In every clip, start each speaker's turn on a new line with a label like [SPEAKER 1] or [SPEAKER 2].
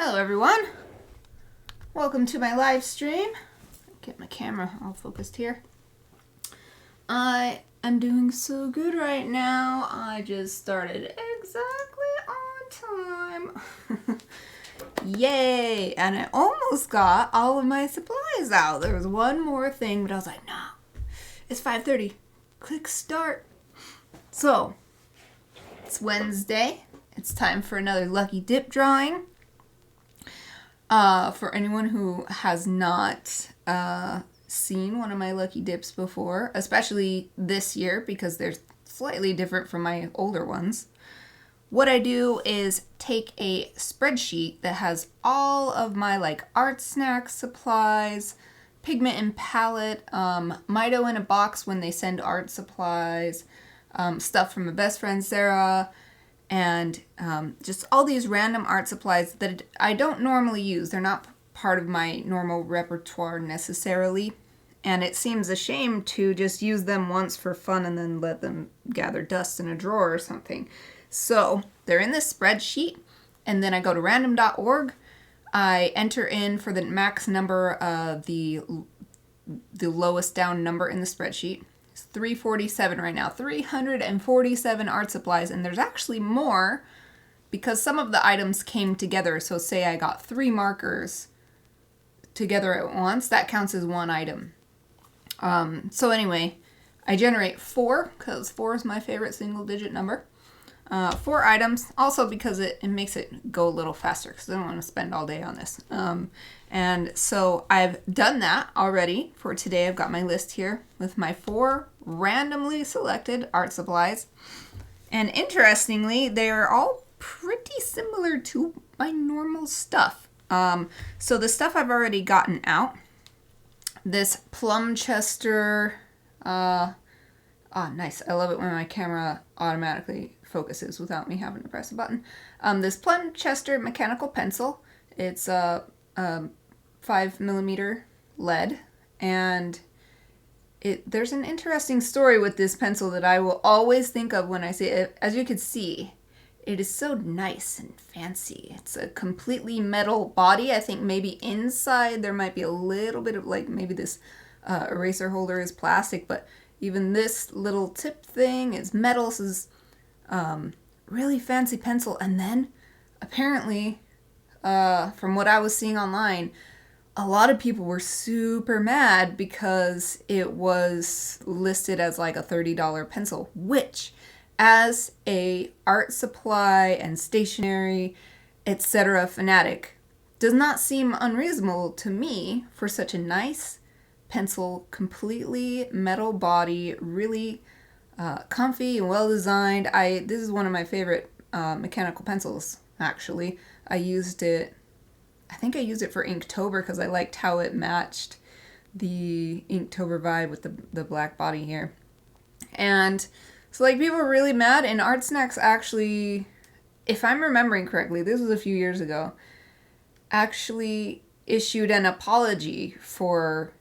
[SPEAKER 1] Hello everyone, welcome to my live stream. Get my camera all focused here. I am doing so good right now. I just started exactly on time. Yay! And I almost got all of my supplies out. There was one more thing, but I was like, no, it's 5:30. Click start. So, it's Wednesday. It's time for another lucky dip drawing. For anyone who has not seen one of my lucky dips before, especially this year because they're slightly different from my older ones, what I do is take a spreadsheet that has all of my art snack supplies, pigment and palette, Mito in a box when they send art supplies, stuff from my best friend Sarah, and just all these random art supplies that I don't normally use. They're not part of my normal repertoire necessarily, and it seems a shame to just use them once for fun and then let them gather dust in a drawer or something. So they're in this spreadsheet, and then I go to random.org. I enter in for the max number, the lowest down number in the spreadsheet. 347 right now, 347 art supplies, and there's actually more because some of the items came together. So say I got 3 markers together at once, that counts as one item. So anyway, I generate 4 because 4 is my favorite single digit number. 4 items, also because it makes it go a little faster because I don't want to spend all day on this. And so I've done that already for today. I've got my list here with my 4 randomly selected art supplies. And interestingly, they are all pretty similar to my normal stuff. So the stuff I've already gotten out, this plum chester, nice. I love it when my camera automatically focuses without me having to press a button. This plum chester mechanical pencil, it's a 5mm lead, and there's an interesting story with this pencil that I will always think of when I see it. As you can see, it is so nice and fancy. It's a completely metal body. I think maybe inside there might be a little bit of maybe this eraser holder is plastic, but even this little tip thing is metal. This is really fancy pencil. And then apparently, from what I was seeing online, a lot of people were super mad because it was listed as a $30 pencil, which as a art supply and stationery, etc. fanatic does not seem unreasonable to me for such a nice pencil, completely metal body, really comfy and well designed. This is one of my favorite mechanical pencils, actually. I think I used it for Inktober because I liked how it matched the Inktober vibe with the black body here. And so people were really mad, and Art Snacks actually, if I'm remembering correctly, this was a few years ago, actually issued an apology for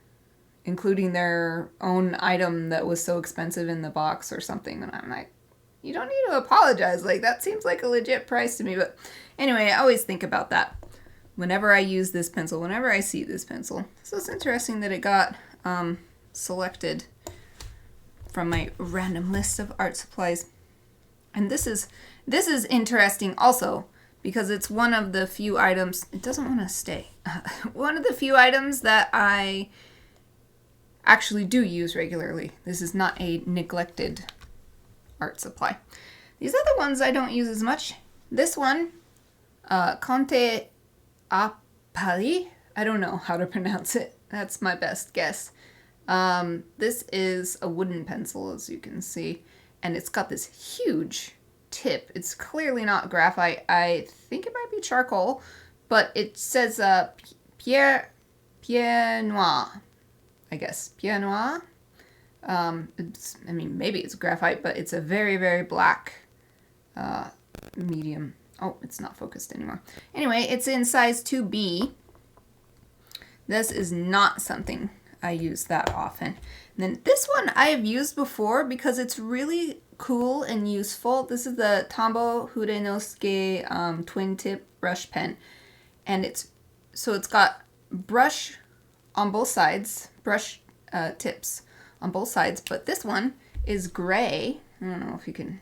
[SPEAKER 1] including their own item that was so expensive in the box or something. And I'm like, you don't need to apologize. That seems like a legit price to me. But anyway, I always think about that whenever I use this pencil, whenever I see this pencil. So it's interesting that it got selected from my random list of art supplies. And this is interesting also because it's one of the few items, it doesn't want to stay, one of the few items that I actually do use regularly. This is not a neglected art supply. These other ones I don't use as much. This one, Conte Apali, I don't know how to pronounce it. That's my best guess. This is a wooden pencil, as you can see, and it's got this huge tip. It's clearly not graphite. I think it might be charcoal, but it says Pierre Noir, I guess. Pierre Noir. Maybe it's graphite, but it's a very, very black medium. Oh, it's not focused anymore. Anyway, it's in size 2B. This is not something I use that often. And then this one I have used before because it's really cool and useful. This is the Tombow Hudenosuke twin tip brush pen. and it's got brush on both sides, brush tips on both sides, but this one is gray. I don't know if you can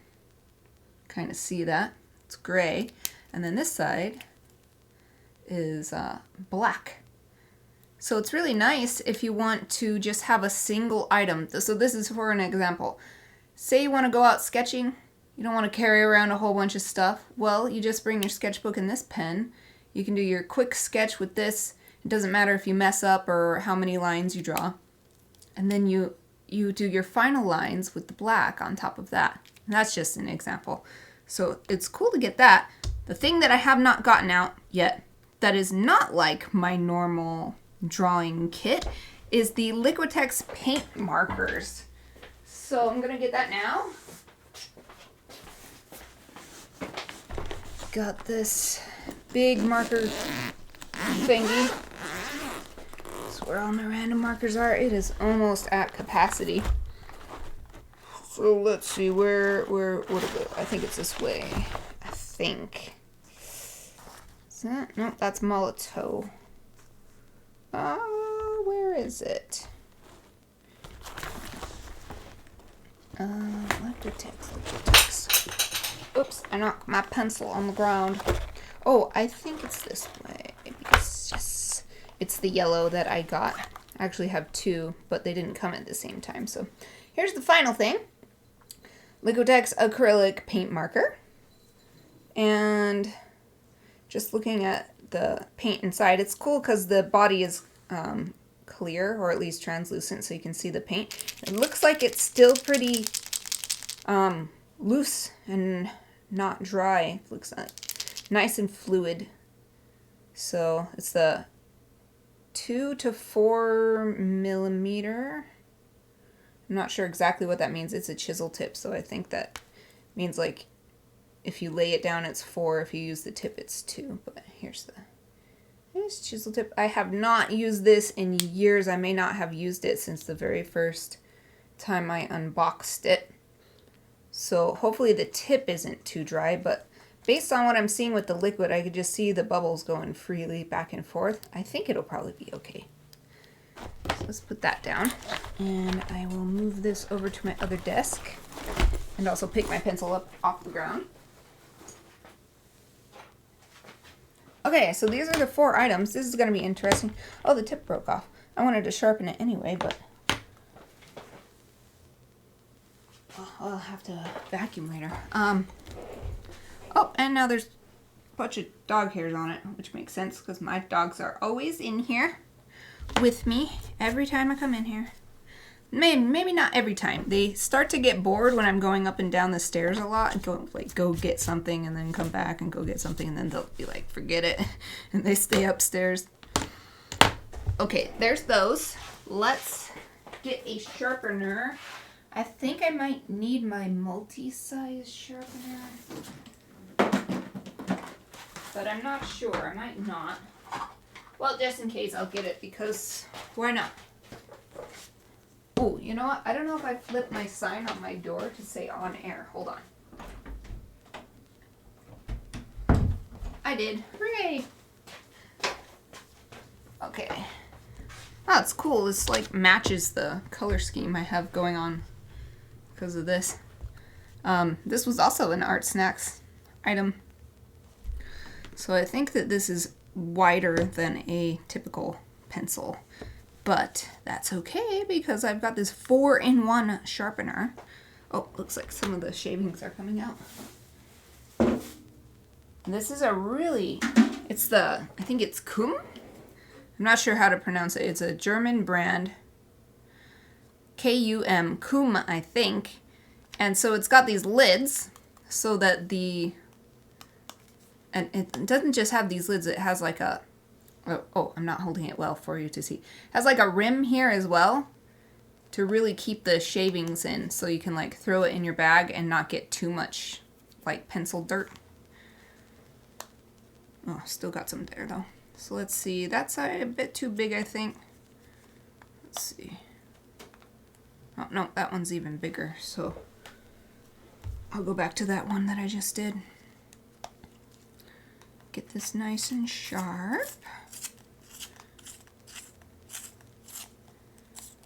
[SPEAKER 1] kind of see that. It's gray, and then this side is black. So it's really nice if you want to just have a single item. So this is for an example. Say you want to go out sketching, you don't want to carry around a whole bunch of stuff. Well, you just bring your sketchbook and this pen. You can do your quick sketch with this. It doesn't matter if you mess up or how many lines you draw. And then you do your final lines with the black on top of that. And that's just an example. So it's cool to get that. The thing that I have not gotten out yet that is not like my normal drawing kit is the Liquitex paint markers. So I'm gonna get that now. Got this big marker thingy. That's where all my random markers are. It is almost at capacity. So let's see, where what is it? I think it's this way. I think. Is that? Nope, that's Molotov. Where is it? Liquitex. Oops, I knocked my pencil on the ground. Oh, I think it's this way. It's the yellow that I got. I actually have two, but they didn't come at the same time. So here's the final thing. Liquitex acrylic paint marker. And just looking at the paint inside, it's cool because the body is clear, or at least translucent, so you can see the paint. It looks like it's still pretty loose and not dry. It looks nice and fluid. So it's the 2 to 4 millimeter. I'm not sure exactly what that means. It's a chisel tip, so I think that means like if you lay it down it's 4, if you use the tip it's 2. But here's chisel tip. I have not used this in years. I may not have used it since the very first time I unboxed it. So hopefully the tip isn't too dry, but based on what I'm seeing with the liquid, I could just see the bubbles going freely back and forth. I think it'll probably be okay. So let's put that down, and I will move this over to my other desk and also pick my pencil up off the ground. Okay, so these are the 4 items. This is going to be interesting. Oh, the tip broke off. I wanted to sharpen it anyway, but I'll have to vacuum later. Oh, and now there's a bunch of dog hairs on it, which makes sense because my dogs are always in here with me every time I come in here. Maybe not every time. They start to get bored when I'm going up and down the stairs a lot and go get something and then come back and go get something, and then they'll be like, forget it, and they stay upstairs. Okay, there's those. Let's get a sharpener. I think I might need my multi-size sharpener, but I'm not sure. I might not. Well, just in case, I'll get it because why not? Oh, you know what? I don't know if I flipped my sign on my door to say on air. Hold on. I did. Hooray! Okay. Oh, it's cool. This like matches the color scheme I have going on because of this. This was also an Art Snacks item. So I think that this is wider than a typical pencil. But that's okay because I've got this 4-in-1 sharpener. Oh, looks like some of the shavings are coming out. And this is a really, I think it's Kum? I'm not sure how to pronounce it. It's a German brand. K-U-M, Kum, I think. And so it's got these lids so that and it doesn't just have these lids, it has like a, oh, I'm not holding it well for you to see. It has like a rim here as well to really keep the shavings in, so you can like throw it in your bag and not get too much like pencil dirt. Oh, still got some there though. So let's see, that's a bit too big, I think. Let's see. Oh, no, that one's even bigger, so I'll go back to that one that I just did. Get this nice and sharp.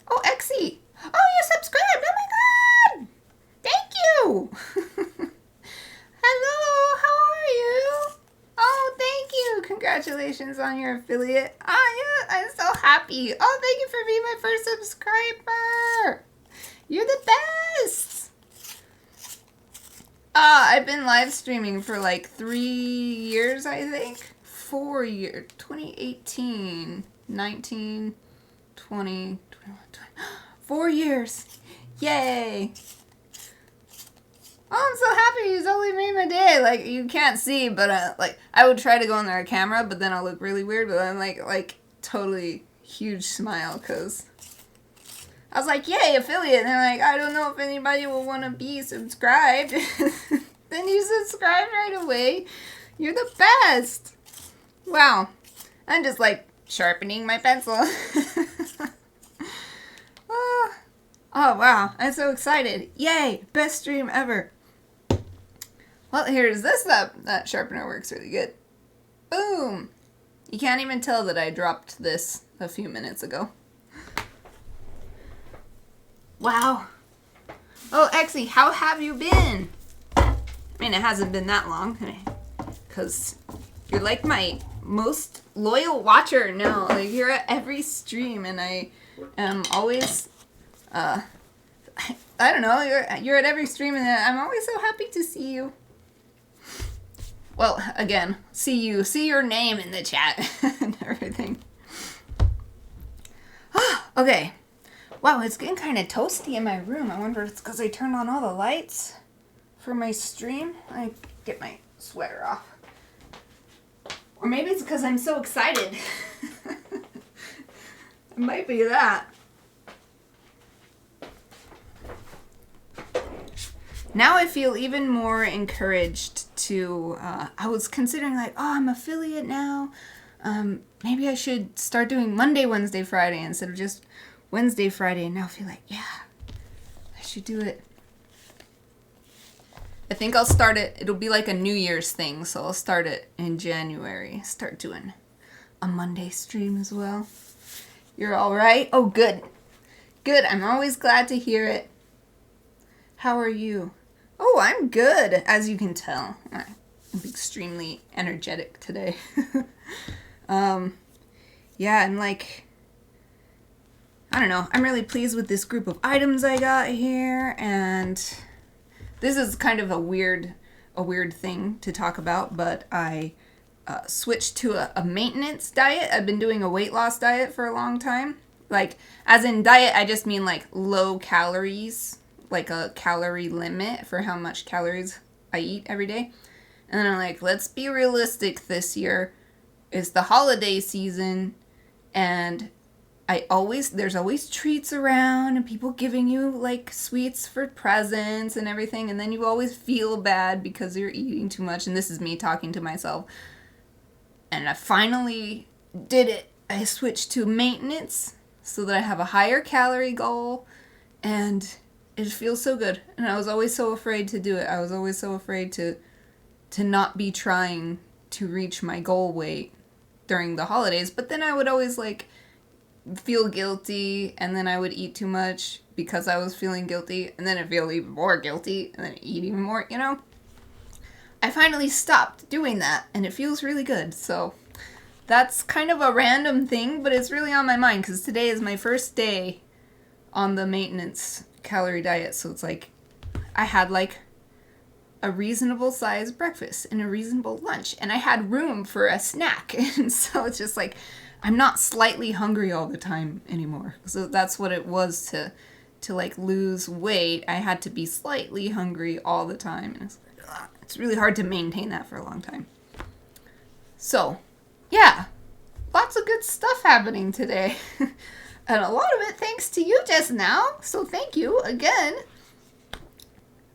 [SPEAKER 1] Oh, Exie! Oh, you subscribed! Oh my god! Thank you! Hello, how are you? Oh, thank you! Congratulations on your affiliate. Oh, yeah, I'm so happy. Oh, thank you for being my first subscriber. You're the best! I've been live streaming for like 3 years, I think. 4 years. 2018, 19, 20, 21, 20. 4 years. Yay. Oh, I'm so happy you totally made my day. Like, you can't see, but like, I would try to go on their camera, but then I'll look really weird, but I'm like totally huge smile, because I was like, yay, affiliate. And they're like, I don't know if anybody will want to be subscribed. Then you subscribe right away. You're the best. Wow. I'm just like sharpening my pencil. Oh, wow. I'm so excited. Yay. Best stream ever. Well, here's this up. That sharpener works really good. Boom. You can't even tell that I dropped this a few minutes ago. Wow. Oh, Exie, how have you been? I mean, it hasn't been that long, because you're like my most loyal watcher now. Like, you're at every stream, and I am always, I don't know, you're at every stream, and I'm always so happy to see you. Well, again, see your name in the chat and everything. Okay. Wow, it's getting kind of toasty in my room. I wonder if it's because I turned on all the lights for my stream. I get my sweater off. Or maybe it's because I'm so excited. It might be that. Now I feel even more encouraged to, I was considering like, oh, I'm affiliate now. Maybe I should start doing Monday, Wednesday, Friday instead of just Wednesday, Friday. And now I feel like, yeah, I should do it. I think I'll start it. It'll be like a New Year's thing. So I'll start it in January. Start doing a Monday stream as well. You're all right? Oh, good. Good. I'm always glad to hear it. How are you? Oh, I'm good, as you can tell. I'm extremely energetic today. Yeah, I'm like, I don't know. I'm really pleased with this group of items I got here, and this is kind of a weird thing to talk about, but I switched to a maintenance diet. I've been doing a weight loss diet for a long time. Like, as in diet, I just mean like low calories, like a calorie limit for how much calories I eat every day. And then I'm like, let's be realistic this year. It's the holiday season, and there's always treats around and people giving you like sweets for presents and everything, and then you always feel bad because you're eating too much. And this is me talking to myself. And I finally did it. I switched to maintenance so that I have a higher calorie goal, and it feels so good. And I was always so afraid to do it. I was always so afraid to not be trying to reach my goal weight during the holidays. But then I would always like feel guilty, and then I would eat too much because I was feeling guilty, and then I'd feel even more guilty, and then eat even more, you know? I finally stopped doing that, and it feels really good. So that's kind of a random thing, but it's really on my mind because today is my first day on the maintenance calorie diet. So it's like I had like a reasonable size breakfast and a reasonable lunch, and I had room for a snack. And so it's just like I'm not slightly hungry all the time anymore. So that's what it was to like lose weight. I had to be slightly hungry all the time, and it's really hard to maintain that for a long time. So yeah, lots of good stuff happening today. And a lot of it thanks to you just now. So thank you again.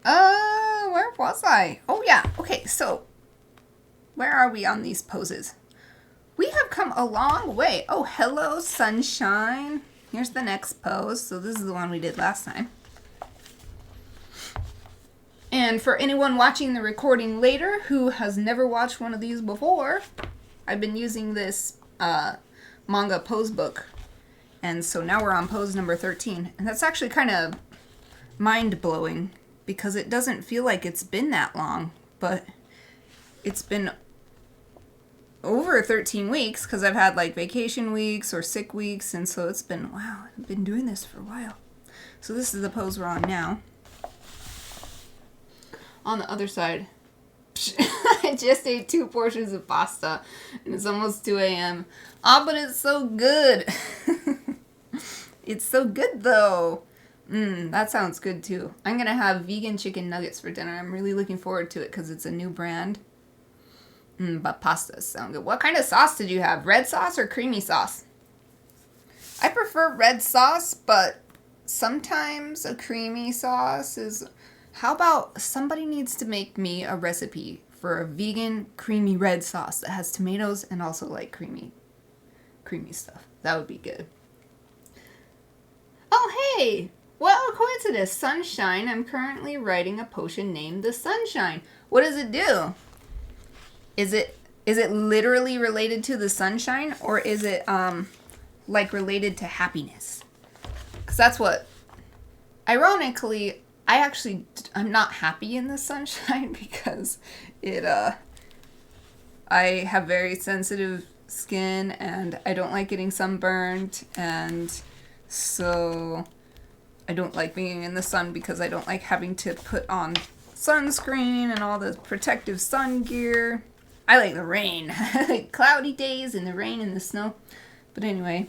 [SPEAKER 1] Where was I? Oh yeah, okay, so where are we on these poses? We have come a long way. Oh, hello, sunshine. Here's the next pose. So this is the one we did last time. And for anyone watching the recording later who has never watched one of these before, I've been using this manga pose book. And so now we're on pose number 13. And that's actually kind of mind-blowing because it doesn't feel like it's been that long. But it's been over 13 weeks because I've had like vacation weeks or sick weeks. And so it's been, wow, I've been doing this for a while. So this is the pose we're on now. On the other side, I just ate 2 portions of pasta and it's almost 2 a.m. Oh, but it's so good. It's so good though. That sounds good too. I'm going to have vegan chicken nuggets for dinner. I'm really looking forward to it because it's a new brand. But pastas sound good. What kind of sauce did you have? Red sauce or creamy sauce? I prefer red sauce, but sometimes a creamy sauce is... How about somebody needs to make me a recipe for a vegan creamy red sauce that has tomatoes and also like creamy stuff. That would be good. Oh, hey! What a coincidence. Sunshine. I'm currently writing a potion named the Sunshine. What does it do? Is it literally related to the sunshine or is it like related to happiness? Because that's what... Ironically, I'm not happy in the sunshine because I have very sensitive skin and I don't like getting sunburned, and so I don't like being in the sun because I don't like having to put on sunscreen and all the protective sun gear. I like the rain. I like cloudy days and the rain and the snow. But anyway.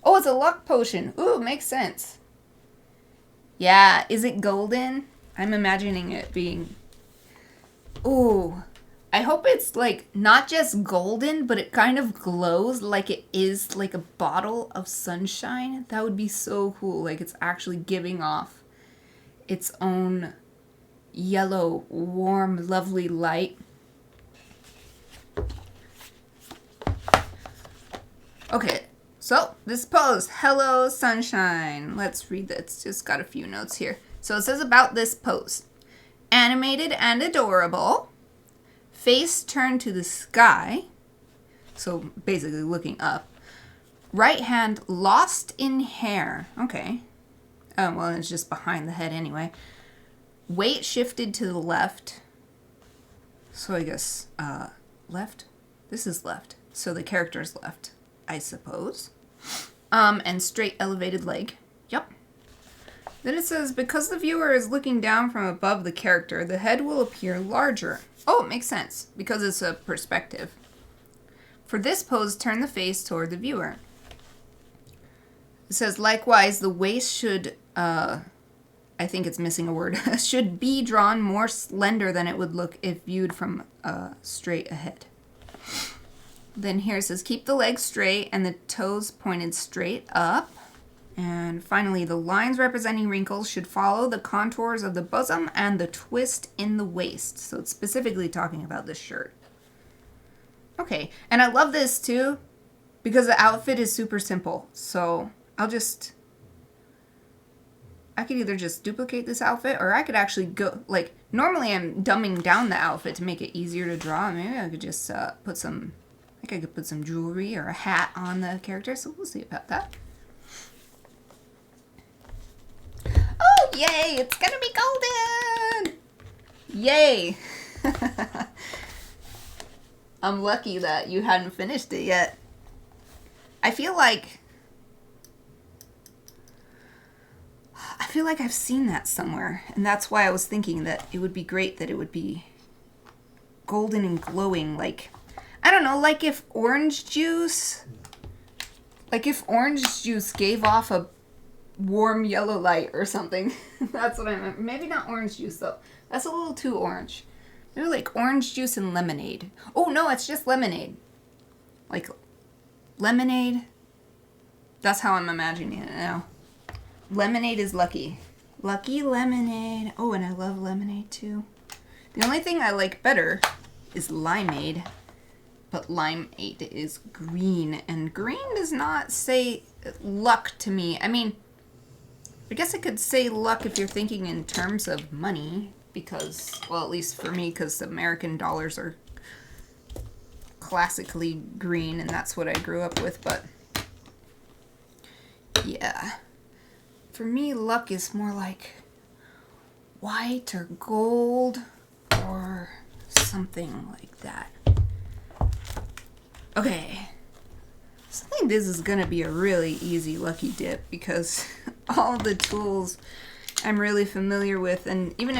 [SPEAKER 1] Oh, it's a luck potion. Ooh, makes sense. Yeah, is it golden? I'm imagining it being... Ooh, I hope it's like not just golden, but it kind of glows like it is like a bottle of sunshine. That would be so cool. Like it's actually giving off its own yellow, warm, lovely light. Okay, so this pose, hello sunshine. Let's read that. It's just got a few notes here. So it says about this pose. Animated and adorable. Face turned to the sky. So basically looking up. Right hand lost in hair. Okay. Oh, well, it's just behind the head anyway. Weight shifted to the left. So I guess, left? This is left. So the character's left, I suppose. And straight elevated leg. Yep. Then it says, because the viewer is looking down from above the character, the head will appear larger. Oh, it makes sense, because it's a perspective. For this pose, turn the face toward the viewer. It says, likewise, the waist should, I think it's missing a word, should be drawn more slender than it would look if viewed from straight ahead. Then here it says, keep the legs straight and the toes pointed straight up. And finally, the lines representing wrinkles should follow the contours of the bosom and the twist in the waist. So it's specifically talking about this shirt. Okay, and I love this too because the outfit is super simple. So I could either just duplicate this outfit or I could actually go, like, normally I'm dumbing down the outfit to make it easier to draw. Maybe I could just put some jewelry or a hat on the character. So we'll see about that. Oh, yay! It's gonna be golden! Yay! I'm lucky that you hadn't finished it yet. I feel like I've seen that somewhere, and that's why I was thinking that it would be great that it would be golden and glowing, like, I don't know, like if orange juice gave off a warm yellow light or something. That's what I meant. Maybe not orange juice though. That's a little too orange. Maybe like orange juice and lemonade. Oh no, it's just lemonade. Like lemonade. That's how I'm imagining it now. Lemonade is lucky. Lucky lemonade. Oh, and I love lemonade too. The only thing I like better is limeade. But limeade is green. And green does not say luck to me. I mean, I guess I could say luck if you're thinking in terms of money. because, well, at least for me, because American dollars are classically green, and that's what I grew up with, but yeah. For me, luck is more like white or gold or something like that. Okay. So I think this is going to be a really easy lucky dip because all the tools I'm really familiar with, and even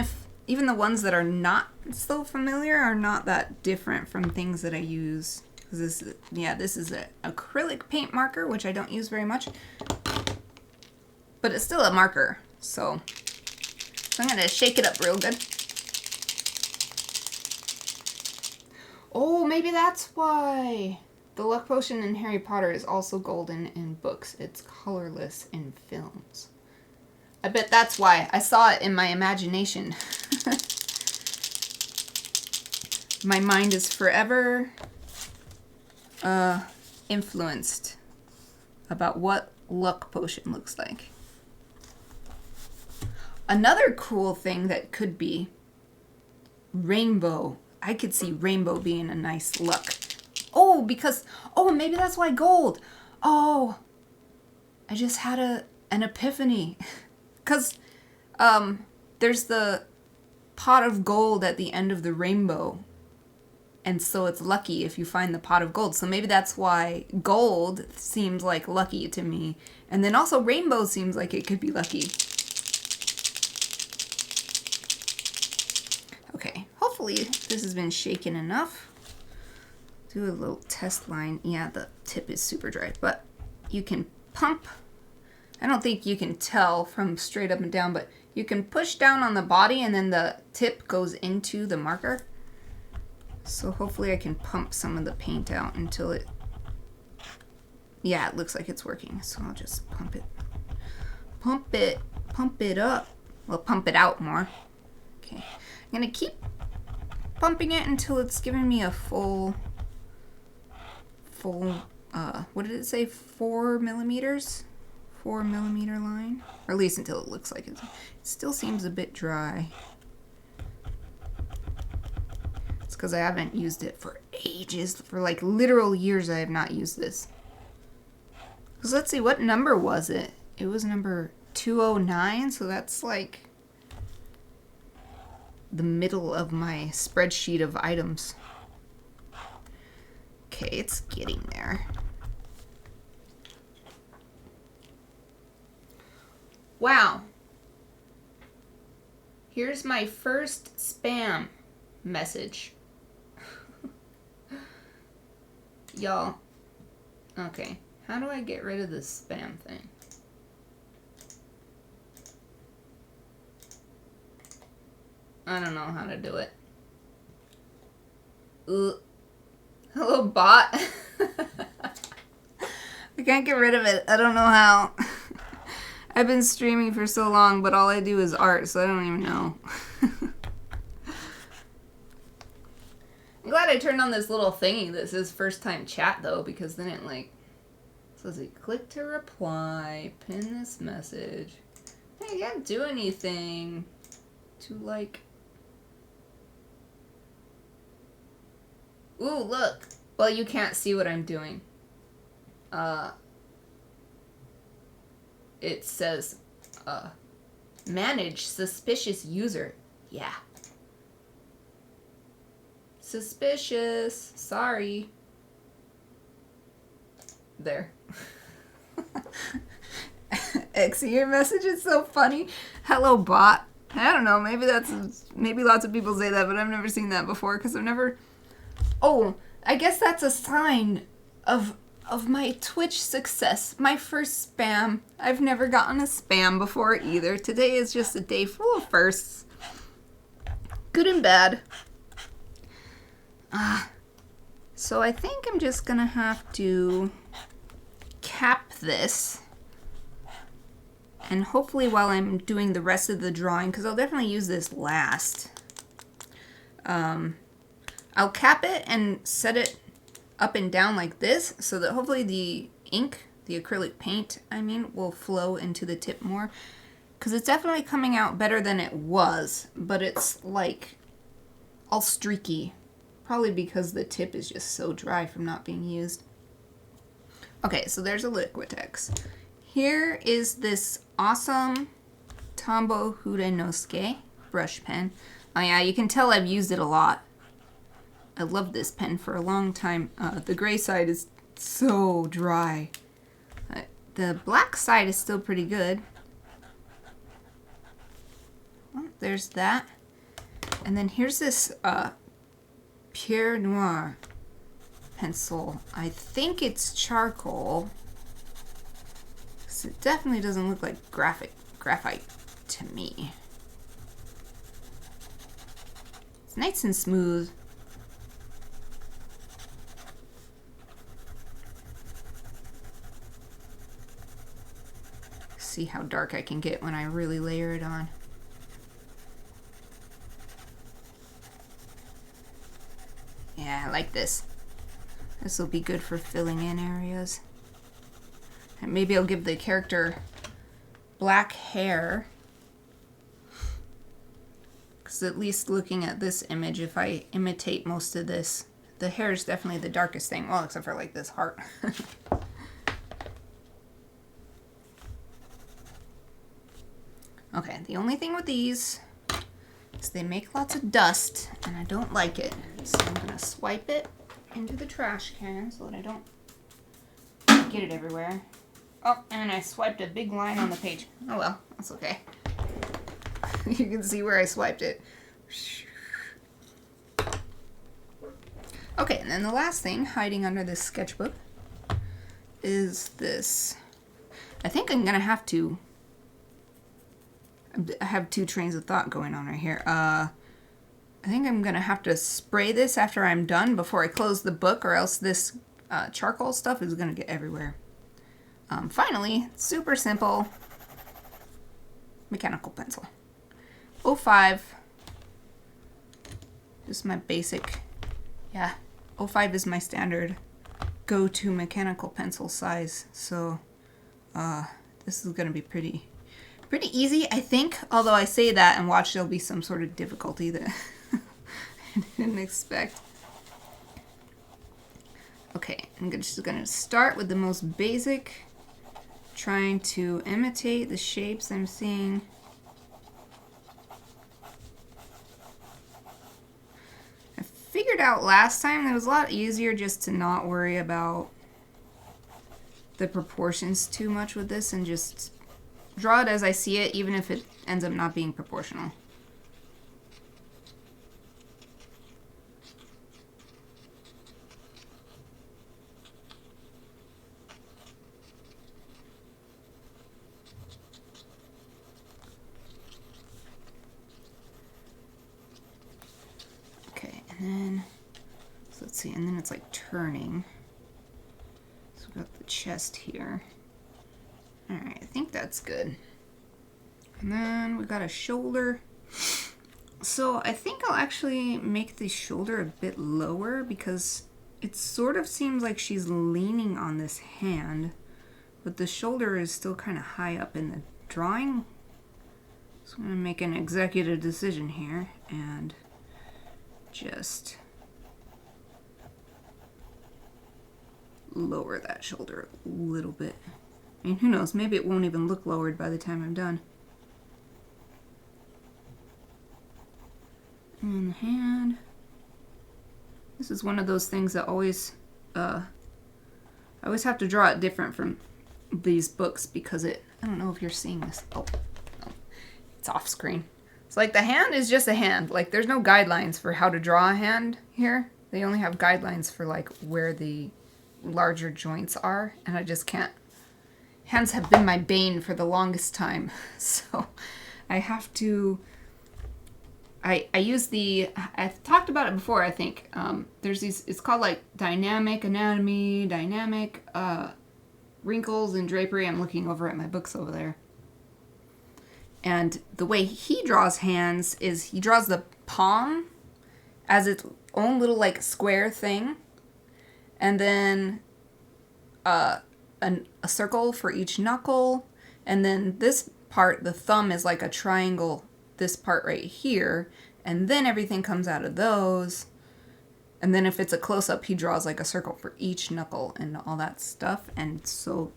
[SPEAKER 1] the ones that are not so familiar are not that different from things that I use. This is an acrylic paint marker, which I don't use very much, but it's still a marker. So I'm going to shake it up real good. Oh, maybe that's why. The luck potion in Harry Potter is also golden in books. It's colorless in films. I bet that's why. I saw it in my imagination. My mind is forever influenced about what luck potion looks like. Another cool thing that could be rainbow. I could see rainbow being a nice luck. Oh, maybe that's why gold. Oh, I just had an epiphany. Because there's the pot of gold at the end of the rainbow. And so it's lucky if you find the pot of gold. So maybe that's why gold seems like lucky to me. And then also rainbow seems like it could be lucky. Okay, hopefully this has been shaken enough. Do a little test line. Yeah, the tip is super dry, but you can pump. I don't think you can tell from straight up and down, but you can push down on the body and then the tip goes into the marker. So hopefully I can pump some of the paint out until it, yeah, it looks like it's working. So I'll just pump it up. Well, pump it out more. Okay, I'm gonna keep pumping it until it's giving me a full, what did it say, 4 millimeters? 4 millimeter line? Or at least until it looks like it still seems a bit dry. It's because I haven't used it for ages. For like literal years I have not used this. Because let's see, what number was it? It was number 209, so that's like the middle of my spreadsheet of items. Okay, it's getting there. Wow. Here's my first spam message. Y'all. Okay. How do I get rid of this spam thing? I don't know how to do it. Ugh. Hello, bot. I can't get rid of it. I don't know how. I've been streaming for so long, but all I do is art, so I don't even know. I'm glad I turned on this little thingy that says first time chat, though, because then it, like, says it, click to reply, pin this message. Hey, I can't do anything to, like... Ooh, look. Well, you can't see what I'm doing. It says, manage suspicious user. Yeah. Suspicious. Sorry. There. XXIII message is so funny. Hello, bot. I don't know. Maybe lots of people say that, but I've never seen that before because I've never... Oh, I guess that's a sign of my Twitch success. My first spam. I've never gotten a spam before either. Today is just a day full of firsts. Good and bad. So I think I'm just gonna have to cap this. And hopefully while I'm doing the rest of the drawing, because I'll definitely use this last, I'll cap it and set it up and down like this so that hopefully the ink, the acrylic paint, will flow into the tip more. Because it's definitely coming out better than it was, but it's like all streaky. Probably because the tip is just so dry from not being used. Okay, so there's a Liquitex. Here is this awesome Tombow Hurenosuke brush pen. Oh yeah, you can tell I've used it a lot. I love this pen for a long time. The gray side is so dry. The black side is still pretty good. Well, there's that. And then here's this Pierre Noir pencil. I think it's charcoal. So it definitely doesn't look like graphite to me. It's nice and smooth. See how dark I can get when I really layer it on. Yeah, I like this. This will be good for filling in areas. And maybe I'll give the character black hair. Because at least looking at this image, if I imitate most of this, the hair is definitely the darkest thing. Well, except for like this heart. Okay, the only thing with these is they make lots of dust, and I don't like it. So I'm gonna swipe it into the trash can so that I don't get it everywhere. Oh, and I swiped a big line on the page. Oh well, that's okay. You can see where I swiped it. Okay, and then the last thing hiding under this sketchbook is this. I think I'm gonna have to. I have two trains of thought going on right here. I think I'm gonna have to spray this after I'm done before I close the book, or else this charcoal stuff is gonna get everywhere. Finally, super simple mechanical pencil. 05. Just my basic. Yeah, 05 is my standard go-to mechanical pencil size. So this is gonna be pretty easy, I think. Although I say that and watch there'll be some sort of difficulty that I didn't expect. Okay, I'm just gonna start with the most basic, trying to imitate the shapes I'm seeing. I figured out last time that it was a lot easier just to not worry about the proportions too much with this and just draw it as I see it, even if it ends up not being proportional. Okay, and then, so let's see, and then it's like turning. So we've got the chest here. Alright, I think that's good. And then we got a shoulder. So I think I'll actually make the shoulder a bit lower because it sort of seems like she's leaning on this hand, but the shoulder is still kind of high up in the drawing. So I'm going to make an executive decision here and just lower that shoulder a little bit. I mean, who knows? Maybe it won't even look lowered by the time I'm done. And the hand. This is one of those things that always, I always have to draw it different from these books because I don't know if you're seeing this. Oh, no, it's off screen. It's like the hand is just a hand. Like there's no guidelines for how to draw a hand here. They only have guidelines for like where the larger joints are, and I just can't. Hands have been my bane for the longest time, so I have to. I use the. I've talked about it before. I think there's these. It's called like dynamic anatomy, dynamic wrinkles and drapery. I'm looking over at my books over there, and the way he draws hands is he draws the palm as its own little like square thing, and then a circle for each knuckle, and then this part, the thumb is like a triangle, this part right here, and then everything comes out of those. And then if it's a close-up, he draws like a circle for each knuckle and all that stuff. And so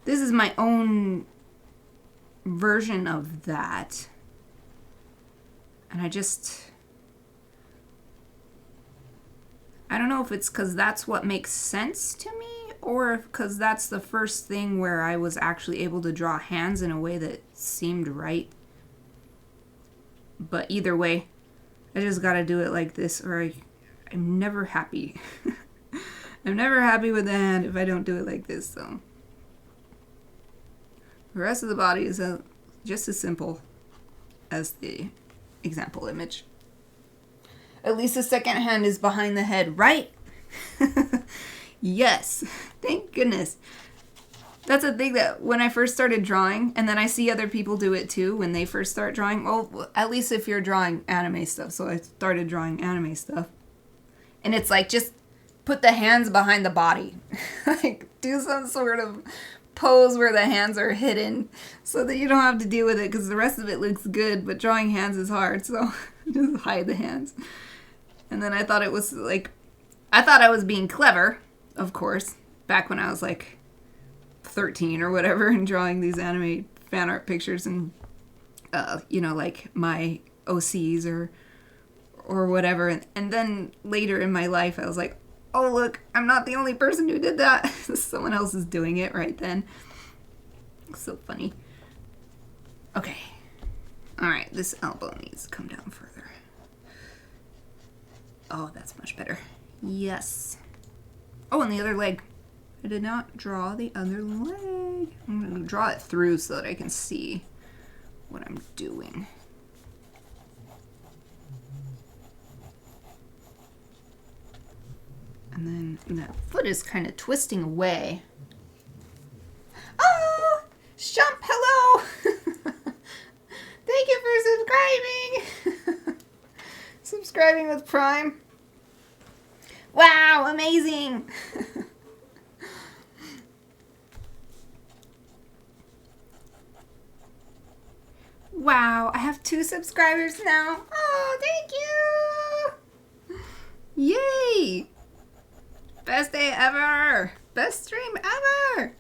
[SPEAKER 1] this is my own version of that. And I don't know if it's because that's what makes sense to me, or because that's the first thing where I was actually able to draw hands in a way that seemed right. But either way, I just gotta do it like this, or I'm never happy. I'm never happy with the hand if I don't do it like this, so. The rest of the body is just as simple as the example image. At least the second hand is behind the head, right? Yes, thank goodness. That's a thing that when I first started drawing, and then I see other people do it too when they first start drawing. Well, at least if you're drawing anime stuff. So I started drawing anime stuff. And it's like, just put the hands behind the body. Like, do some sort of pose where the hands are hidden so that you don't have to deal with it, because the rest of it looks good, but drawing hands is hard, so just hide the hands. And then I thought I was being clever, of course, back when I was like 13 or whatever, and drawing these anime fan art pictures and, like my OCs or whatever. And then later in my life, I was like, oh, look, I'm not the only person who did that. Someone else is doing it right then. So funny. Okay. All right, this elbow needs to come down further. Oh, that's much better. Yes. Oh, and the other leg. I did not draw the other leg. I'm going to draw it through so that I can see what I'm doing. And then that foot is kind of twisting away. Oh, Shump, hello! Thank you for subscribing! Subscribing with Prime. Wow, amazing! Wow, I have 2 subscribers now. Oh, thank you! Yay! Best day ever! Best stream ever!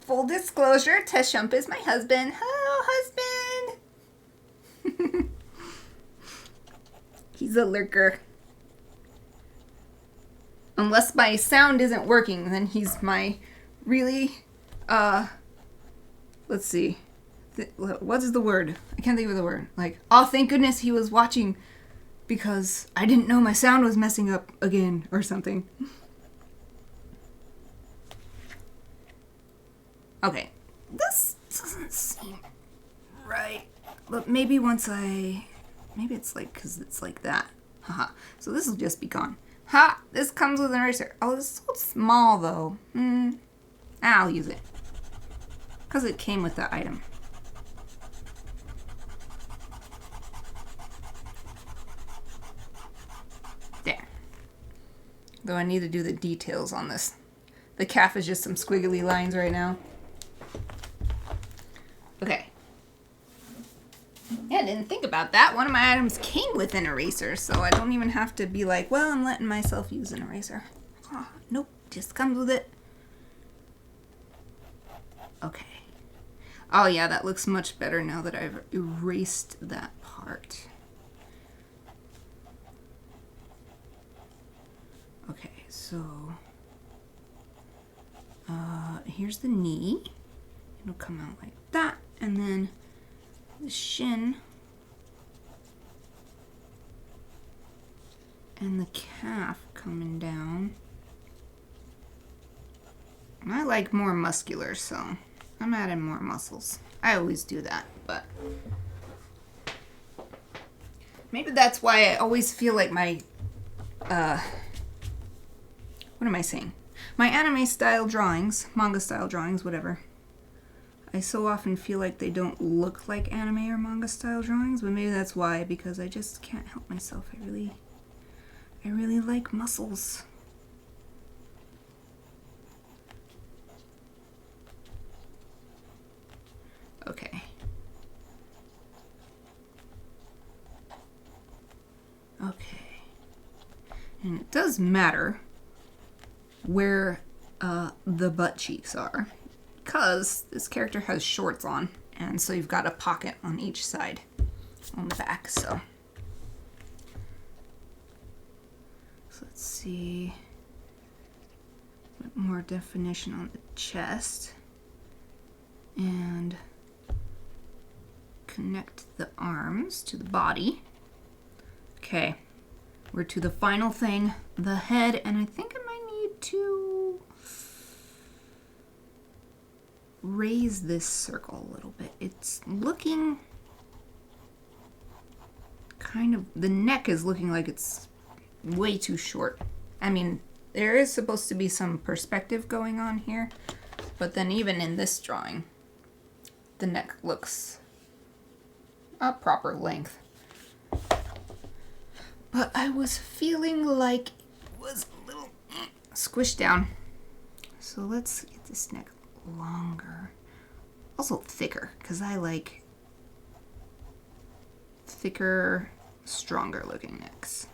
[SPEAKER 1] Full disclosure, Teshump is my husband. Hello, husband! He's a lurker. Unless my sound isn't working, then he's my really, let's see. What is the word? I can't think of the word. Like, oh, thank goodness he was watching because I didn't know my sound was messing up again or something. Okay, this doesn't seem right. But maybe maybe it's like, because it's like that. Haha. So this will just be gone. Ha! This comes with an eraser. Oh, this is so small though. I'll use it. Because it came with the item. There. Though I need to do the details on this. The calf is just some squiggly lines right now. Okay. Yeah, I didn't think about that. One of my items came with an eraser, so I don't even have to be like, well, I'm letting myself use an eraser. Oh, nope, just comes with it. Okay. Oh yeah, that looks much better now that I've erased that part. Okay, so here's the knee. It'll come out like that, and then the shin and the calf coming down. And I like more muscular, so I'm adding more muscles. I always do that, but maybe that's why I always feel like my what am I saying? My anime style drawings, manga style drawings, whatever. I so often feel like they don't look like anime or manga style drawings, but maybe that's why, because I just can't help myself. I really like muscles. And it does matter where the butt cheeks are, because this character has shorts on, and so you've got a pocket on each side on the back. So let's see, a bit more definition on the chest, and connect the arms to the body. Okay, we're to the final thing, the head, and I think I might need to raise this circle a little bit. It's looking kind of, the neck is looking like it's way too short. I mean, there is supposed to be some perspective going on here, but then even in this drawing, the neck looks a proper length. But I was feeling like it was a little squished down. So let's get this neck longer. Also thicker, because I like thicker, stronger looking necks.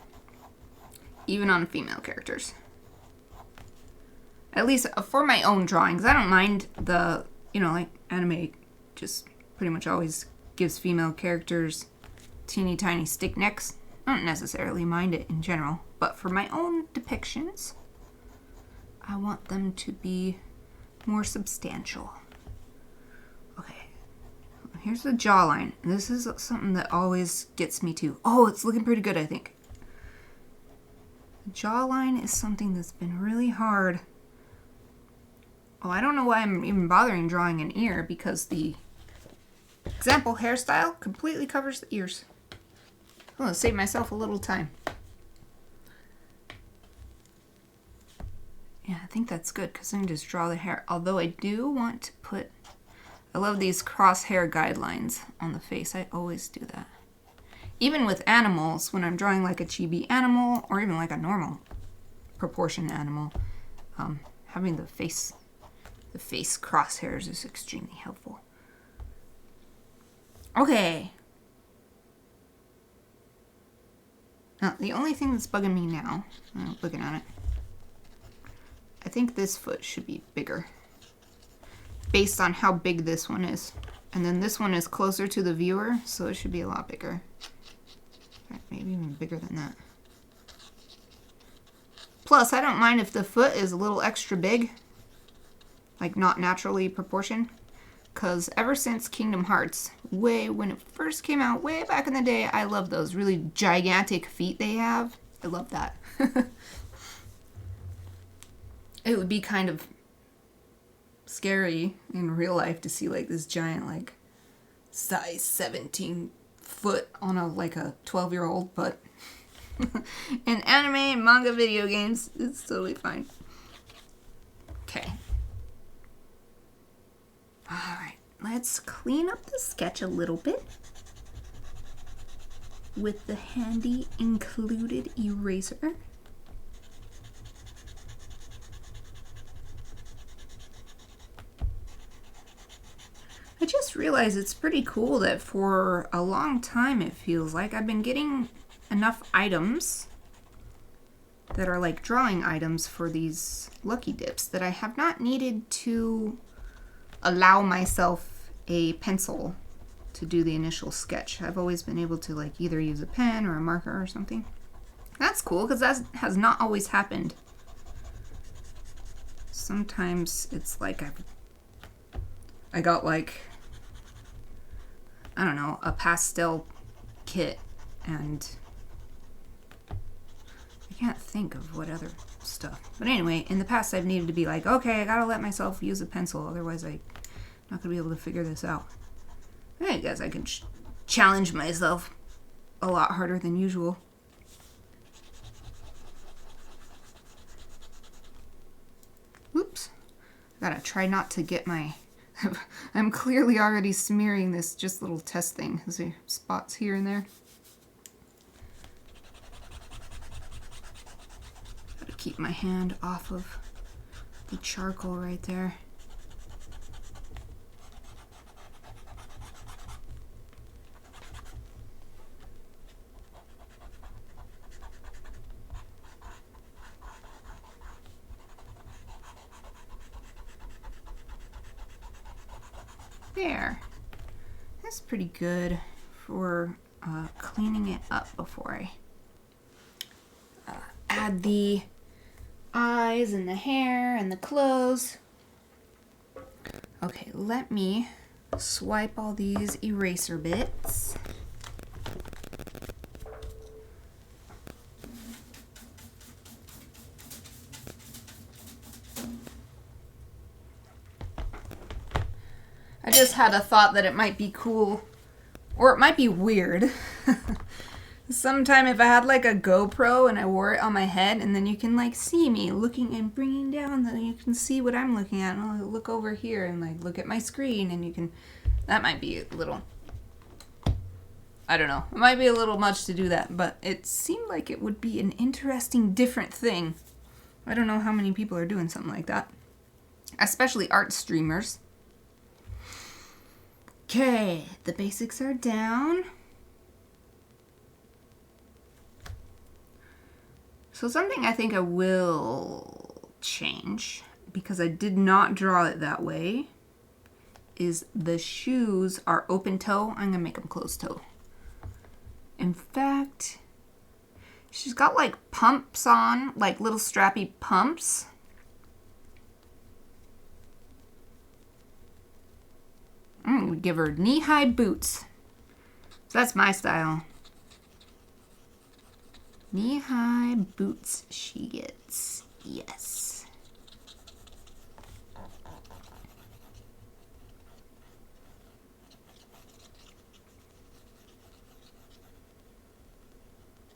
[SPEAKER 1] Even on female characters. At least for my own drawings. I don't mind the, like anime just pretty much always gives female characters teeny tiny stick necks. I don't necessarily mind it in general, but for my own depictions, I want them to be more substantial. Okay, here's the jawline. This is something that always gets me too. Oh, it's looking pretty good, I think. The jawline is something that's been really hard. Oh, I don't know why I'm even bothering drawing an ear, because the example hairstyle completely covers the ears. I'm gonna save myself a little time. Yeah, I think that's good, because I can just draw the hair. Although I do want to put, I love these crosshair guidelines on the face. I always do that. Even with animals, when I'm drawing like a chibi animal, or even like a normal proportion animal, having the face crosshairs is extremely helpful. Okay. Now, the only thing that's bugging me now, looking at it, I think this foot should be bigger, based on how big this one is. And then this one is closer to the viewer, so it should be a lot bigger. Maybe even bigger than that. Plus, I don't mind if the foot is a little extra big, like not naturally proportioned, because ever since Kingdom Hearts, when it first came out, way back in the day, I love those really gigantic feet they have. I love that. It would be kind of scary in real life to see like this giant, like size 17 foot on a 12-year-old, but in anime and manga video games, it's totally fine. Okay. Alright, let's clean up the sketch a little bit with the handy included eraser. I just realized it's pretty cool that for a long time, it feels like, I've been getting enough items that are like drawing items for these lucky dips that I have not needed to allow myself a pencil to do the initial sketch. I've always been able to like either use a pen or a marker or something. That's cool, because that has not always happened. Sometimes it's like I got like, I don't know, a pastel kit, and I can't think of what other stuff. But anyway, in the past I've needed to be like, okay, I gotta let myself use a pencil, otherwise I'm not gonna be able to figure this out. I guess I can challenge myself a lot harder than usual. Oops. I gotta try not to get my... I'm clearly already smearing this just little test thing. There's spots here and there. Gotta keep my hand off of the charcoal right there. There. That's pretty good for cleaning it up before I add the eyes and the hair and the clothes. Okay, let me swipe all these eraser bits. I just had a thought that it might be cool, or it might be weird. Sometime if I had like a GoPro and I wore it on my head, and then you can like see me looking and bringing down, then you can see what I'm looking at, and I'll look over here and like look at my screen, and you can, that might be a little, I don't know, it might be a little much to do that, but it seemed like it would be an interesting, different thing. I don't know how many people are doing something like that, especially art streamers. Okay, the basics are down. So something I think I will change, because I did not draw it that way, is the shoes are open toe. I'm gonna make them closed toe. In fact, she's got like pumps on, like little strappy pumps. I'm gonna give her knee-high boots. So that's my style. Knee-high boots she gets. Yes.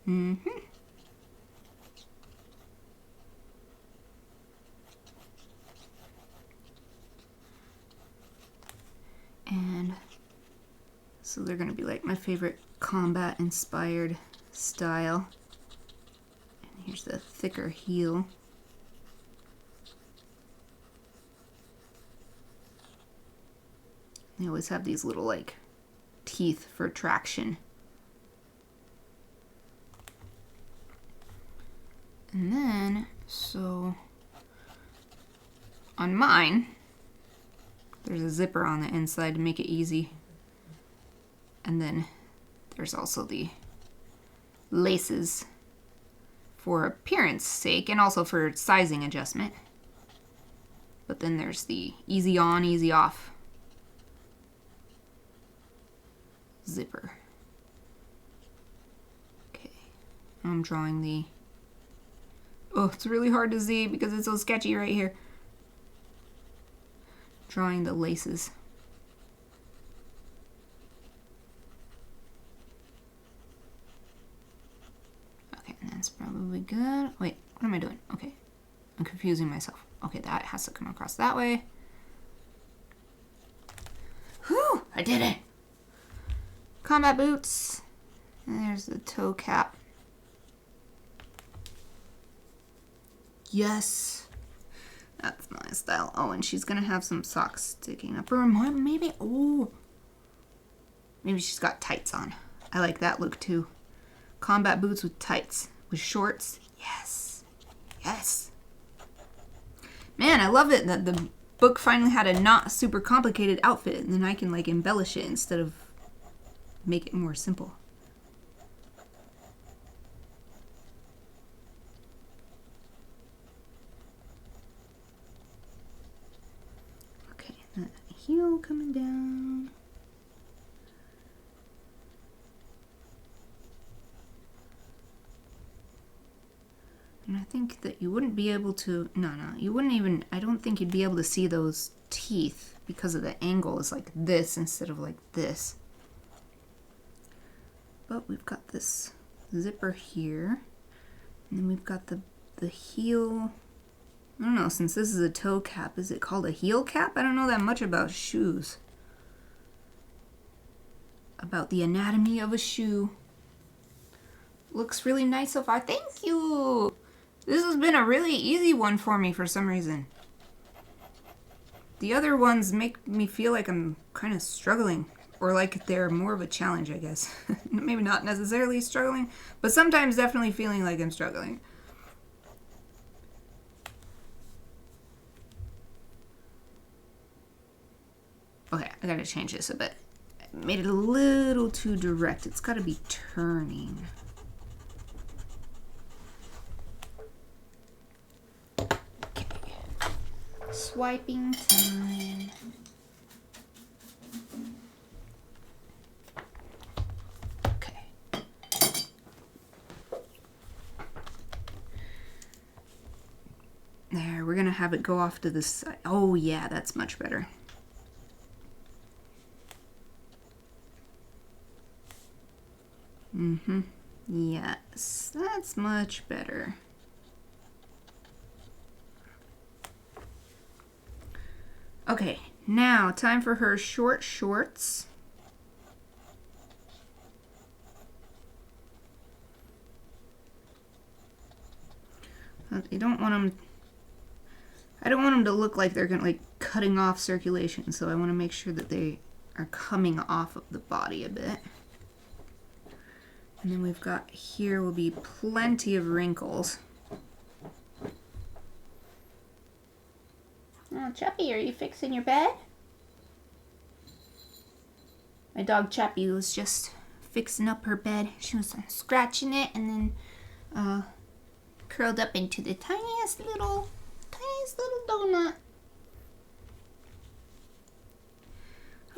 [SPEAKER 1] Mm-hmm. And so they're gonna be like my favorite combat inspired style. And here's the thicker heel. They always have these little like teeth for traction. And then, so on mine, there's a zipper on the inside to make it easy. And then there's also the laces for appearance sake and also for sizing adjustment. But then there's the easy on, easy off zipper. Okay, I'm drawing the, oh, it's really hard to see because it's so sketchy right here. Drawing the laces. Okay, and that's probably good. Wait, what am I doing? Okay, I'm confusing myself. Okay, that has to come across that way. Whew, I did it. Combat boots. And there's the toe cap. Yes. That's my style. Oh, and she's gonna have some socks sticking up her. Maybe, oh. Maybe she's got tights on. I like that look too. Combat boots with tights. With shorts. Yes. Yes. Man, I love it that the book finally had a not super complicated outfit, and then I can like embellish it instead of make it more simple. Okay, that heel coming down. And I think that you wouldn't be able to, no, you wouldn't even, I don't think you'd be able to see those teeth because of the angle is like this instead of like this. But we've got this zipper here, and then we've got the heel. I don't know, since this is a toe cap, is it called a heel cap? I don't know that much about shoes. About the anatomy of a shoe. Looks really nice so far. Thank you! This has been a really easy one for me for some reason. The other ones make me feel like I'm kind of struggling. Or like they're more of a challenge, I guess. Maybe not necessarily struggling, but sometimes definitely feeling like I'm struggling. Okay, I gotta change this a bit. I made it a little too direct. It's gotta be turning. Okay. Swiping time. Okay. There, we're gonna have it go off to the side. Oh yeah, that's much better. Mm-hmm. Yes, that's much better. Okay, now time for her short shorts. You don't want them... I don't want them to look like they're gonna like cutting off circulation, so I want to make sure that they are coming off of the body a bit. And then we've got here will be plenty of wrinkles. Oh, Chappie, are you fixing your bed? My dog Chappie was just fixing up her bed. She was scratching it and then curled up into the tiniest little donut.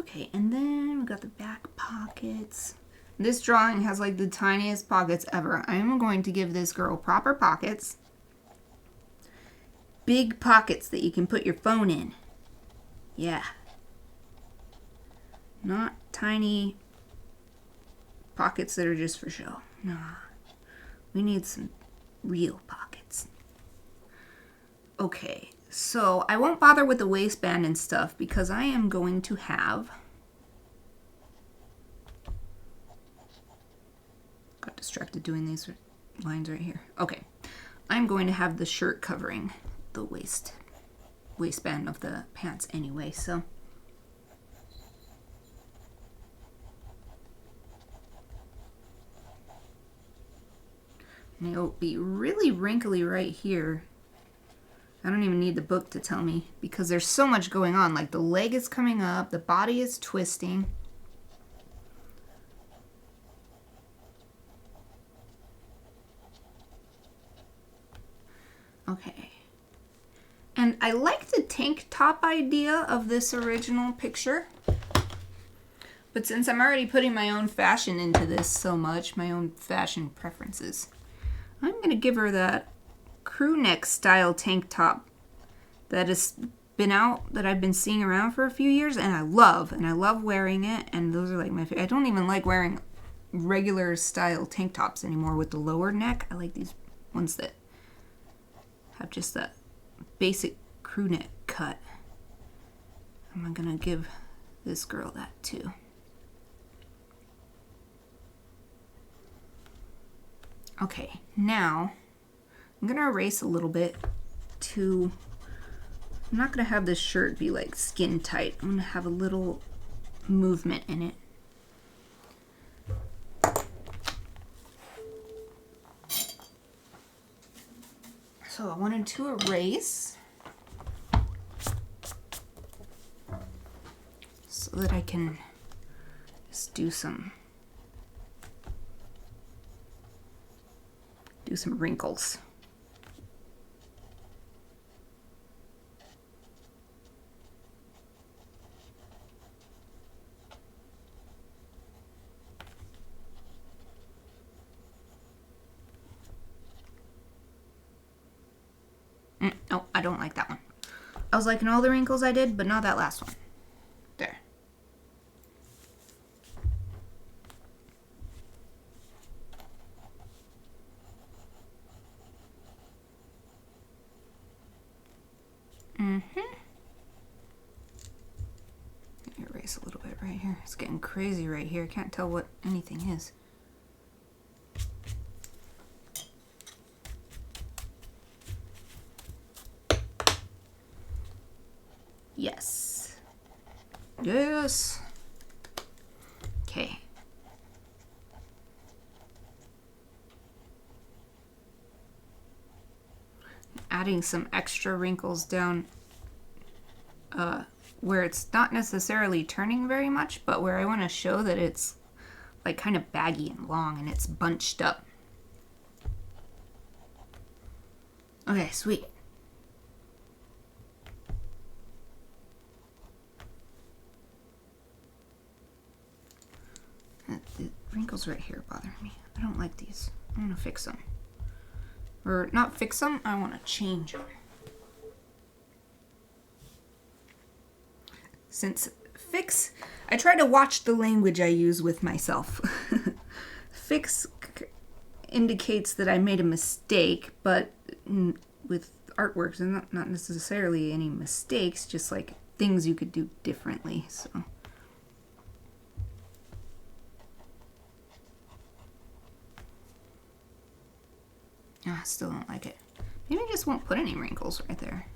[SPEAKER 1] Okay, and then we got the back pockets. This drawing has like the tiniest pockets ever. I am going to give this girl proper pockets. Big pockets that you can put your phone in. Yeah. Not tiny pockets that are just for show. No. We need some real pockets. Okay, so I won't bother with the waistband and stuff because I am going to have... Got distracted doing these lines right here. Okay, I'm going to have the shirt covering the waistband of the pants anyway, so... And it'll be really wrinkly right here. I don't even need the book to tell me because there's so much going on. Like the leg is coming up, the body is twisting. Okay. And I like the tank top idea of this original picture. But since I'm already putting my own fashion into this so much, my own fashion preferences, I'm going to give her that crew neck style tank top that has been out, that I've been seeing around for a few years, and I love wearing it, and those are like my favorite. I don't even like wearing regular style tank tops anymore with the lower neck. I like these ones that have just that basic crew neck cut. I'm gonna give this girl that too. Okay, now I'm gonna erase a little bit to... I'm not gonna have this shirt be like skin tight. I'm gonna have a little movement in it. So I wanted to erase so that I can just do some wrinkles. No, I don't like that one. I was liking all the wrinkles I did, but not that last one. There. Erase a little bit right here. It's getting crazy right here. I can't tell what anything is. Yes. Yes. Okay. Adding some extra wrinkles down where it's not necessarily turning very much, but where I want to show that it's like kind of baggy and long and it's bunched up. Okay, sweet. The wrinkles right here bother me. I don't like these. I want to fix them. Or not fix them, I want to change them. Since fix, I try to watch the language I use with myself. Fix indicates that I made a mistake, but with artworks, and not necessarily any mistakes, just like things you could do differently. So. I still don't like it. Maybe I just won't put any wrinkles right there.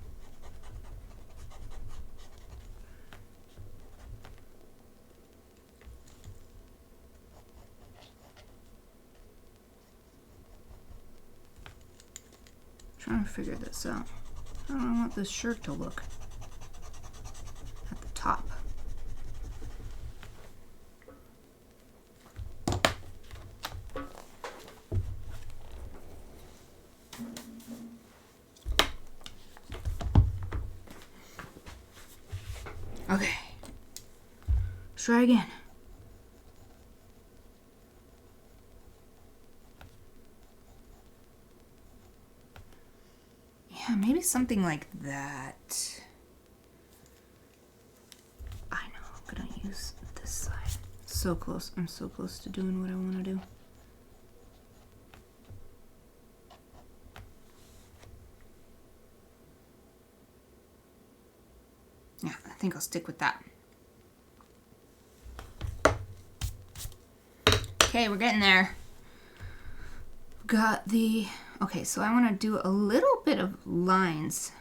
[SPEAKER 1] Trying to figure this out. I don't know what this shirt to look at the top. Okay. Let's try again. Yeah, maybe something like that. I know, I'm gonna use this side. So close. I'm so close to doing what I want to do. Yeah, I think I'll stick with that. Okay, we're getting there. Got the... Okay, so I want to do a little bit of lines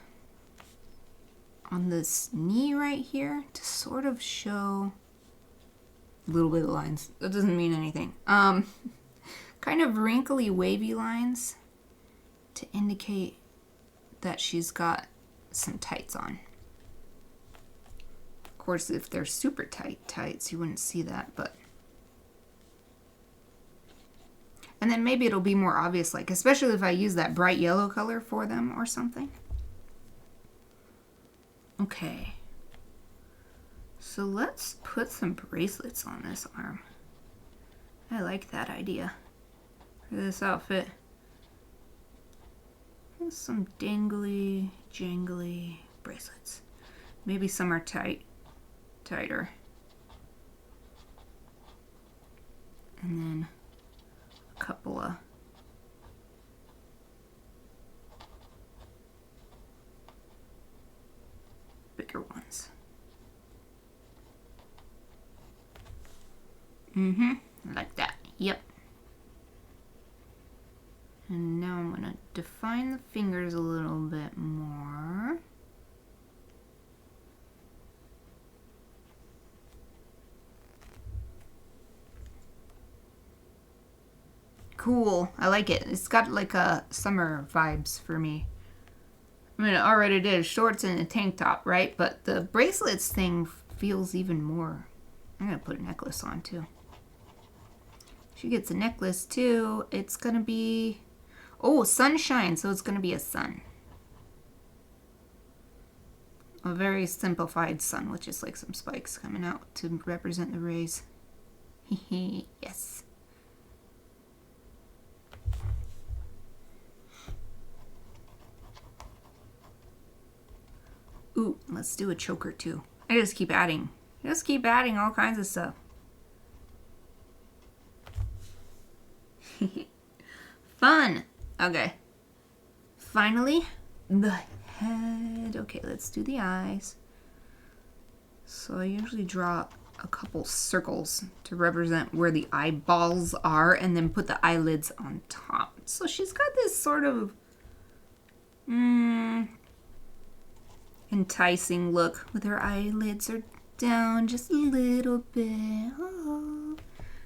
[SPEAKER 1] on this knee right here to sort of show a little bit of lines. That doesn't mean anything. Kind of wrinkly, wavy lines to indicate that she's got some tights on. Of course, if they're super tight tights, you wouldn't see that, but... And then maybe it'll be more obvious, like, especially if I use that bright yellow color for them or something. Okay. So let's put some bracelets on this arm. I like that idea for this outfit. And some dangly, jangly bracelets. Maybe some are tighter. And then a couple of bigger ones. Like that. Yep. And now I'm gonna define the fingers a little bit more. Cool. I like it. It's got like a summer vibes for me. I mean, it already did shorts and a tank top, right? But the bracelets thing feels even more. I'm gonna put a necklace on too. She gets a necklace too. It's gonna be, oh, sunshine, so it's gonna be a sun. A very simplified sun with just like some spikes coming out to represent the rays. Hehe, yes. Ooh, let's do a choker too. I just keep adding. Just keep adding all kinds of stuff. Fun. Okay. Finally, the head. Okay, let's do the eyes. So I usually draw a couple circles to represent where the eyeballs are and then put the eyelids on top. So she's got this sort of enticing look with her eyelids are down just a little bit. Oh,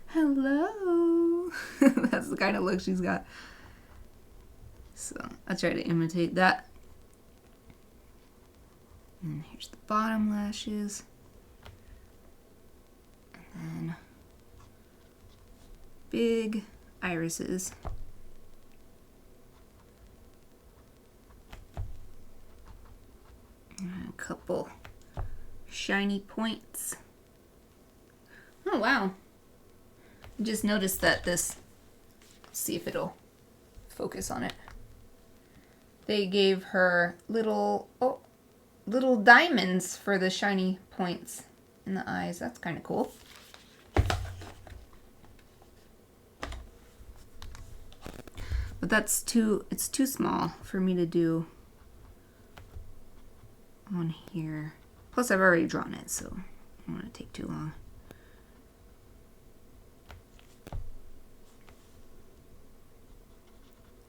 [SPEAKER 1] hello. That's the kind of look she's got. So I'll try to imitate that. And here's the bottom lashes. And then big irises. And a couple shiny points. Oh wow. I just noticed that this, let's see if it'll focus on it. They gave her little diamonds for the shiny points in the eyes. That's kind of cool. But it's too small for me to do on here. Plus I've already drawn it, so I don't want to take too long.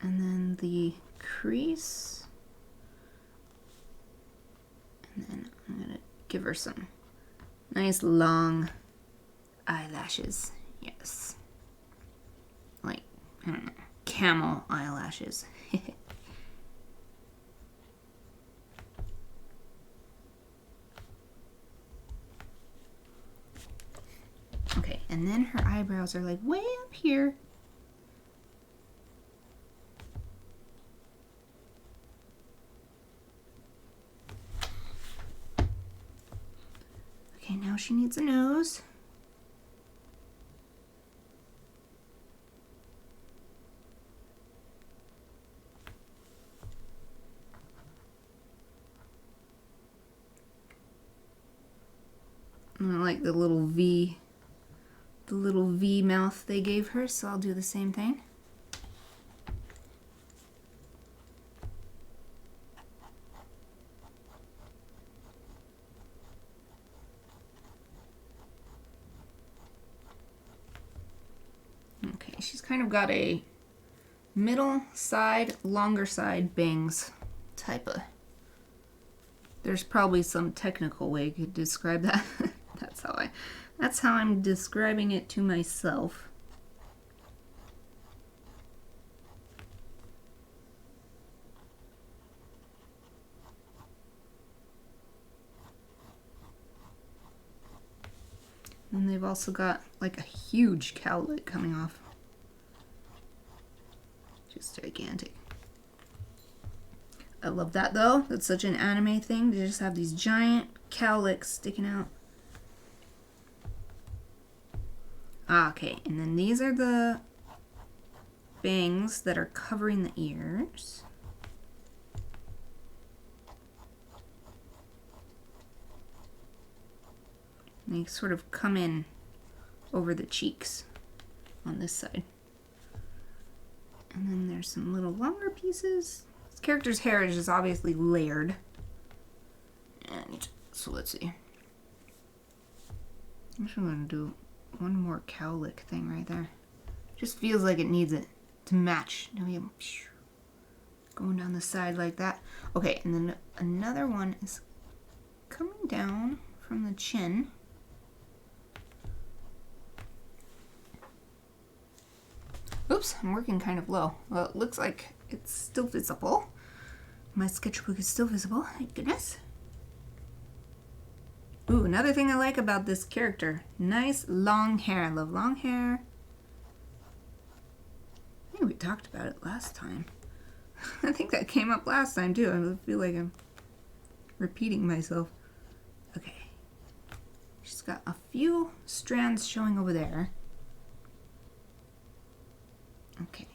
[SPEAKER 1] And then the crease. And then I'm going to give her some nice long eyelashes. Yes. Like, I don't know, camel eyelashes. Okay, and then her eyebrows are like way up here. Okay, now she needs a nose. And I like the little V mouth they gave her, so I'll do the same thing. Okay, she's kind of got a middle side, longer side bangs type of. There's probably some technical way you could describe that. That's how I'm describing it to myself. And they've also got like a huge cowlick coming off. Just gigantic. I love that though. That's such an anime thing. They just have these giant cowlicks sticking out. Okay, and then these are the bangs that are covering the ears. And they sort of come in over the cheeks on this side. And then there's some little longer pieces. This character's hair is just obviously layered. And so let's see. I'm just going to do one more cowlick thing right there. Just feels like it needs it to match. Now we have going down the side like that. Okay, and then another one is coming down from the chin. Oops, I'm working kind of low. Well, it looks like it's still visible. My sketchbook is still visible, thank goodness. Ooh, another thing I like about this character. Nice long hair. I love long hair. I think we talked about it last time. I think that came up last time too. I feel like I'm repeating myself. Okay. She's got a few strands showing over there. Okay.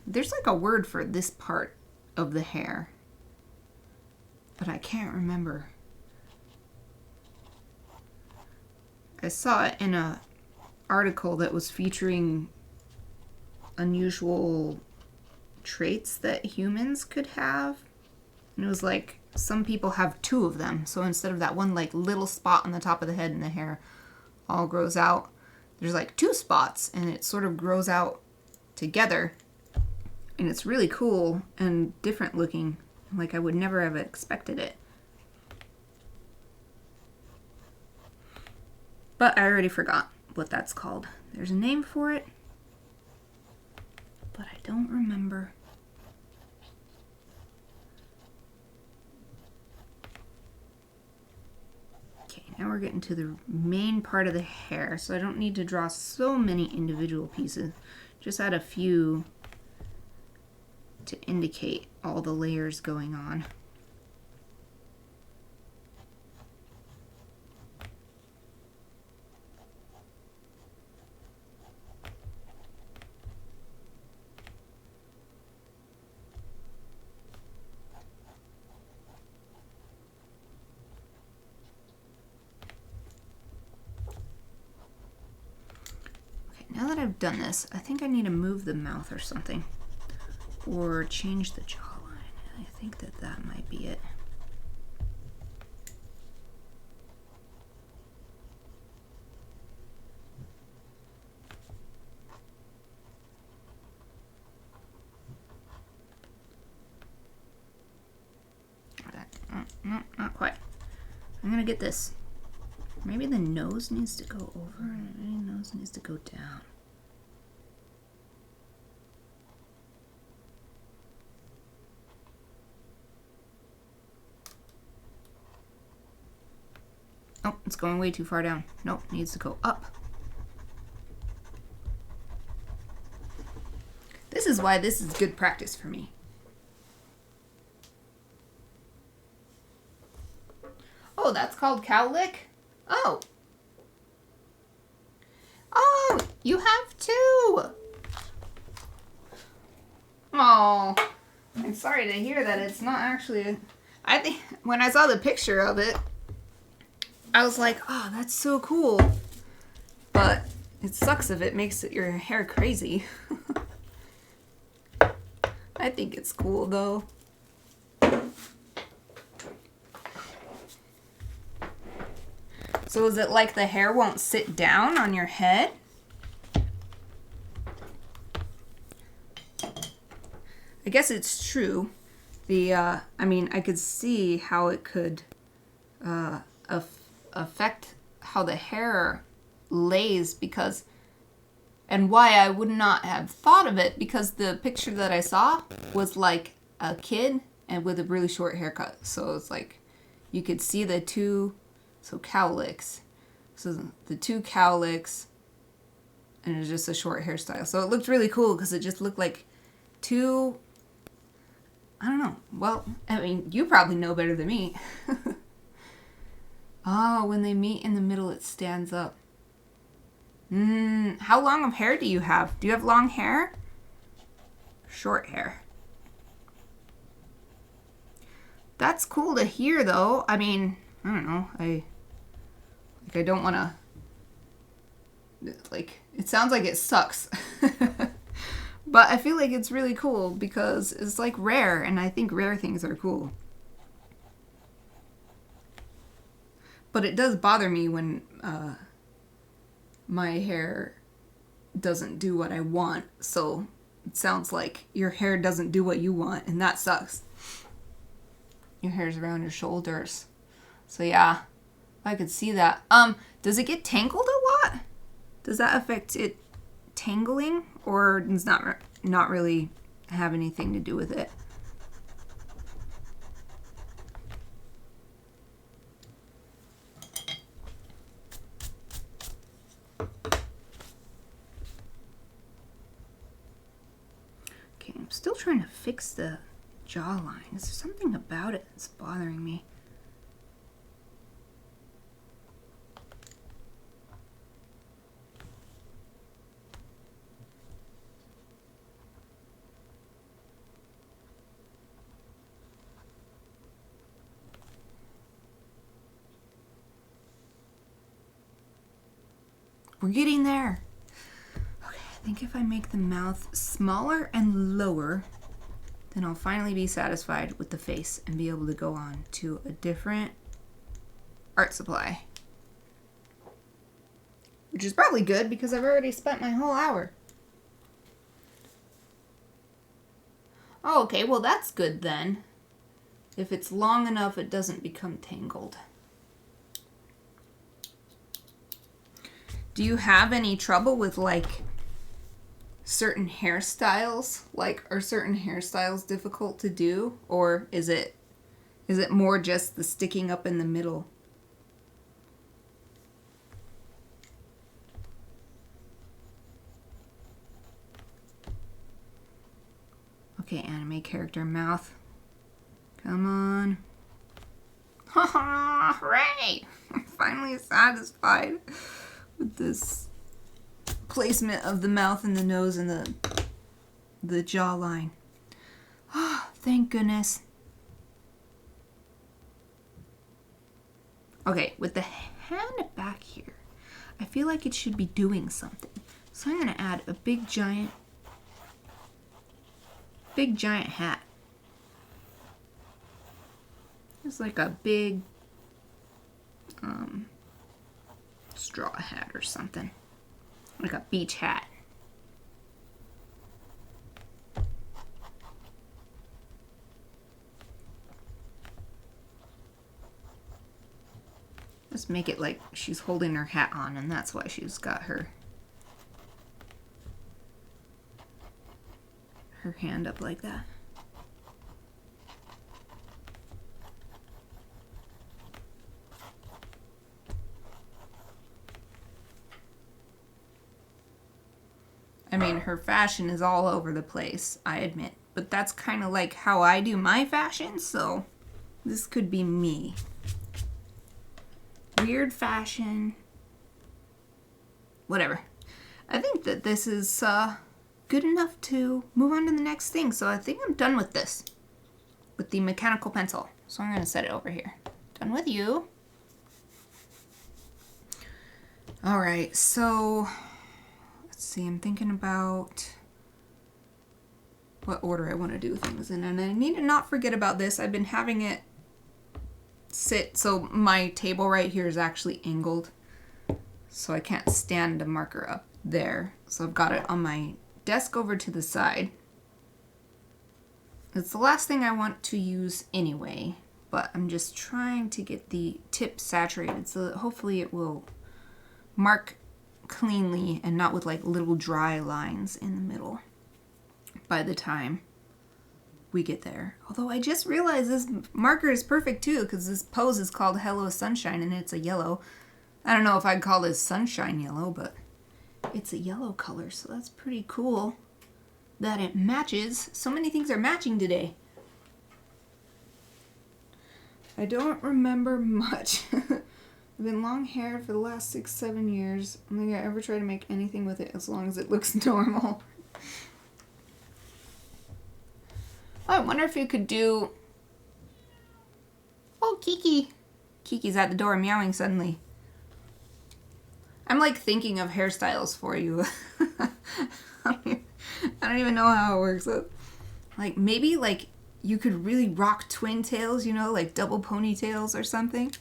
[SPEAKER 1] There's like a word for this part of the hair, but I can't remember. I saw it in a article that was featuring unusual traits that humans could have. And it was like some people have two of them. So instead of that one like little spot on the top of the head and the hair all grows out, there's like two spots and it sort of grows out together. And it's really cool and different looking. Like I would never have expected it. But I already forgot what that's called. There's a name for it, but I don't remember. we're getting to the main part of the hair, so I don't need to draw so many individual pieces. Just add a few to indicate all the layers going on. Now that I've done this, I think I need to move the mouth or something. Or change the jawline. I think that that might be it. No, not quite. I'm gonna get this. Maybe the nose needs to go over and the nose needs to go down. Oh, it's going way too far down. Nope, needs to go up. This is why this is good practice for me. Oh, that's called cowlick? Oh. Oh, you have two. Oh, I'm sorry to hear that it's not actually I think when I saw the picture of it, I was like, oh, that's so cool. But it sucks if it makes your hair crazy. I think it's cool though. So is it like the hair won't sit down on your head? I guess it's true. I mean, I could see how it could affect how the hair lays because, and why I would not have thought of it because the picture that I saw was like a kid and with a really short haircut. So it's like, you could see the two, so cowlicks. So the two cowlicks and it was just a short hairstyle. So it looked really cool because it just looked like two, I don't know. Well, I mean, you probably know better than me. Oh, when they meet in the middle, it stands up. How long of hair do you have? Do you have long hair? Short hair. That's cool to hear, though. I mean, I don't know. I don't want to... Like, it sounds like it sucks. But I feel like it's really cool because it's like rare, and I think rare things are cool. But it does bother me when my hair doesn't do what I want. So it sounds like your hair doesn't do what you want, and that sucks. Your hair's around your shoulders. So yeah, I could see that. Does it get tangled a lot? Does that affect it tangling, or does not really have anything to do with it? Okay, I'm still trying to fix the jawline. Is there something about it that's bothering me? We're getting there. Okay, I think if I make the mouth smaller and lower, then I'll finally be satisfied with the face and be able to go on to a different art supply. Which is probably good because I've already spent my whole hour. Oh, okay, well that's good then. If it's long enough, it doesn't become tangled. Do you have any trouble with like certain hairstyles? Like, are certain hairstyles difficult to do? Or is it more just the sticking up in the middle? Okay, anime character mouth. Come on. Haha, hooray! I'm finally satisfied with this placement of the mouth and the nose and the jawline. Oh, thank goodness. Okay, with the hand back here, I feel like it should be doing something. So I'm going to add a big giant hat. It's like a big straw hat or something. Like a beach hat. Just make it like she's holding her hat on, and that's why she's got her hand up like that. I mean, her fashion is all over the place, I admit. But that's kind of like how I do my fashion, so this could be me. Weird fashion. Whatever. I think that this is good enough to move on to the next thing. So I think I'm done with this. With the mechanical pencil. So I'm going to set it over here. Done with you. Alright, so let's see. I'm thinking about what order I want to do things in. And I need to not forget about this. I've been having it sit. So my table right here is actually angled. So I can't stand a marker up there. So I've got it on my desk over to the side. It's the last thing I want to use anyway, but I'm just trying to get the tip saturated so that hopefully it will mark cleanly and not with like little dry lines in the middle by the time we get there. Although I just realized this marker is perfect too, because this pose is called Hello Sunshine and it's a yellow. I don't know if I'd call this sunshine yellow, but it's a yellow color, so that's pretty cool that it matches. So many things are matching today. I don't remember much. I've been long haired for the last 6-7 years. I don't think I ever try to make anything with it as long as it looks normal. Oh, I wonder if you could do... Oh, Kiki. Kiki's at the door meowing suddenly. I'm like thinking of hairstyles for you. I don't even know how it works. Like maybe like you could really rock twin tails, you know, like double ponytails or something.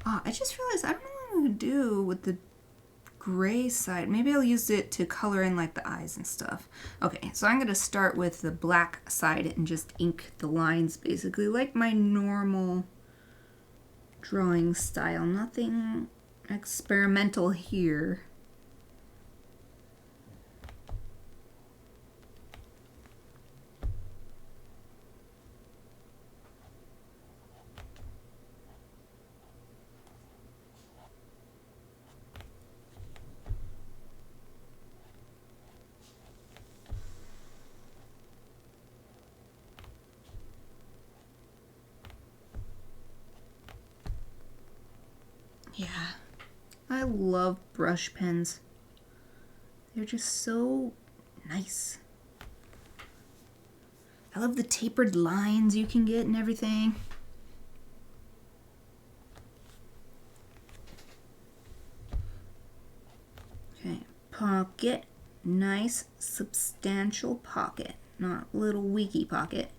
[SPEAKER 1] Oh, I just realized I don't know what I'm gonna do with the gray side. Maybe I'll use it to color in like the eyes and stuff. Okay, so I'm gonna start with the black side and just ink the lines basically like my normal drawing style. Nothing experimental here. Yeah, I love brush pens. They're just so nice. I love the tapered lines you can get and everything. Okay, pocket. Nice, substantial pocket, not little weaky pocket.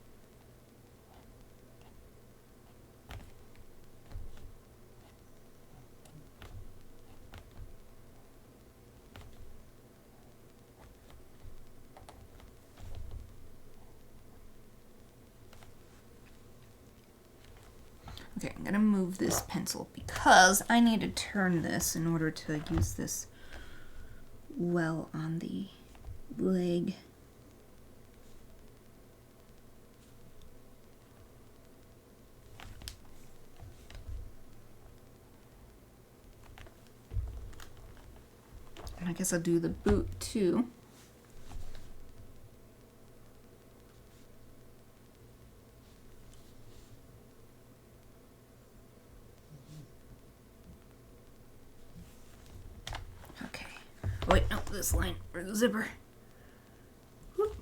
[SPEAKER 1] Okay, I'm gonna move this pencil because I need to turn this in order to use this well on the leg. And I guess I'll do the boot too. this line or the zipper. Whoop.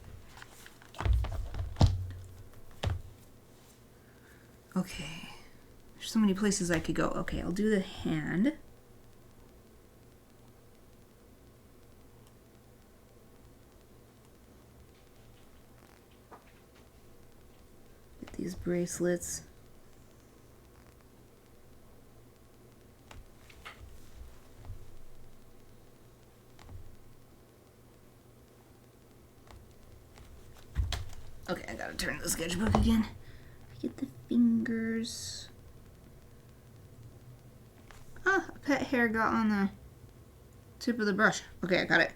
[SPEAKER 1] Okay. There's so many places I could go. Okay, I'll do the hand. Get these bracelets. Okay, I gotta turn the sketchbook again. Get the fingers. Ah, a pet hair got on the tip of the brush. Okay, I got it.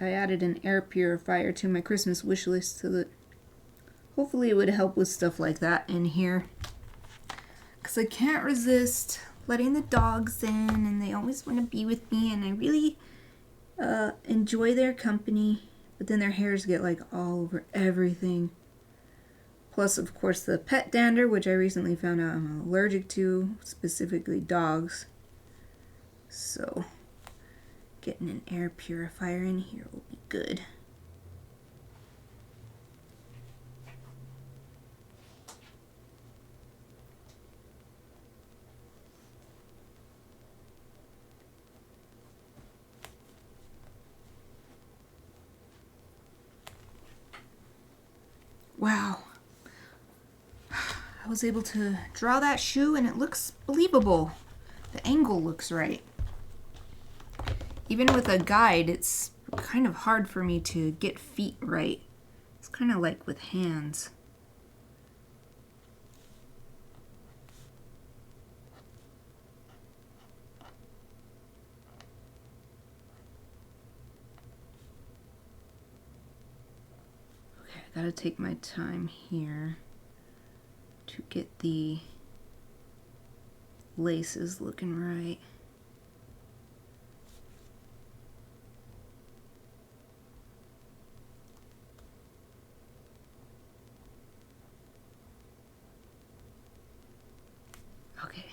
[SPEAKER 1] I added an air purifier to my Christmas wish list so that hopefully it would help with stuff like that in here. Because I can't resist letting the dogs in, and they always want to be with me, and I really enjoy their company, but then their hairs get like all over everything. Plus, of course, the pet dander, which I recently found out I'm allergic to, specifically dogs. So, getting an air purifier in here will be good. Wow. I was able to draw that shoe and it looks believable. The angle looks right. Even with a guide, it's kind of hard for me to get feet right. It's kind of like with hands. Okay, I gotta take my time here to get the laces looking right. Okay,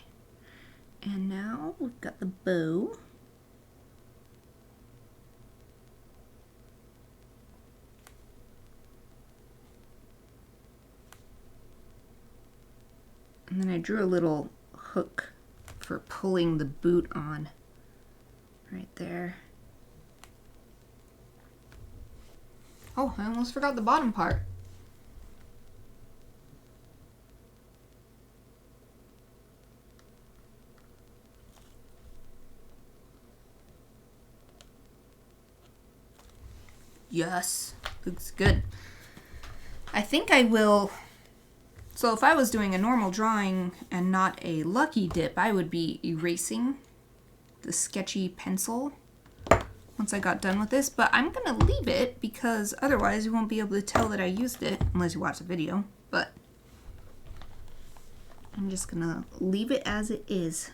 [SPEAKER 1] and now we've got the bow. And then I drew a little hook for pulling the boot on right there. Oh, I almost forgot the bottom part. Yes, looks good. I think I will. So if I was doing a normal drawing and not a lucky dip, I would be erasing the sketchy pencil once I got done with this, but I'm gonna leave it because otherwise you won't be able to tell that I used it unless you watch the video, but I'm just gonna leave it as it is.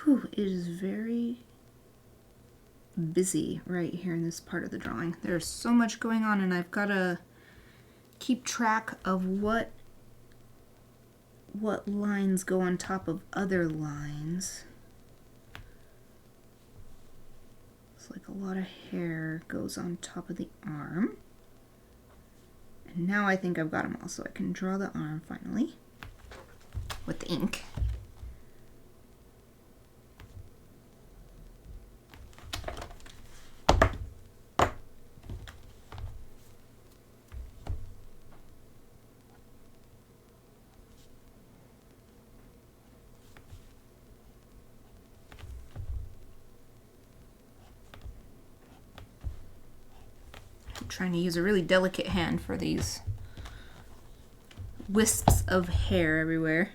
[SPEAKER 1] Whew, it is very busy right here in this part of the drawing. There's so much going on and I've got to keep track of what lines go on top of other lines. It's like a lot of hair goes on top of the arm. And now I think I've got them all, so I can draw the arm finally with the ink. Trying to use a really delicate hand for these wisps of hair everywhere.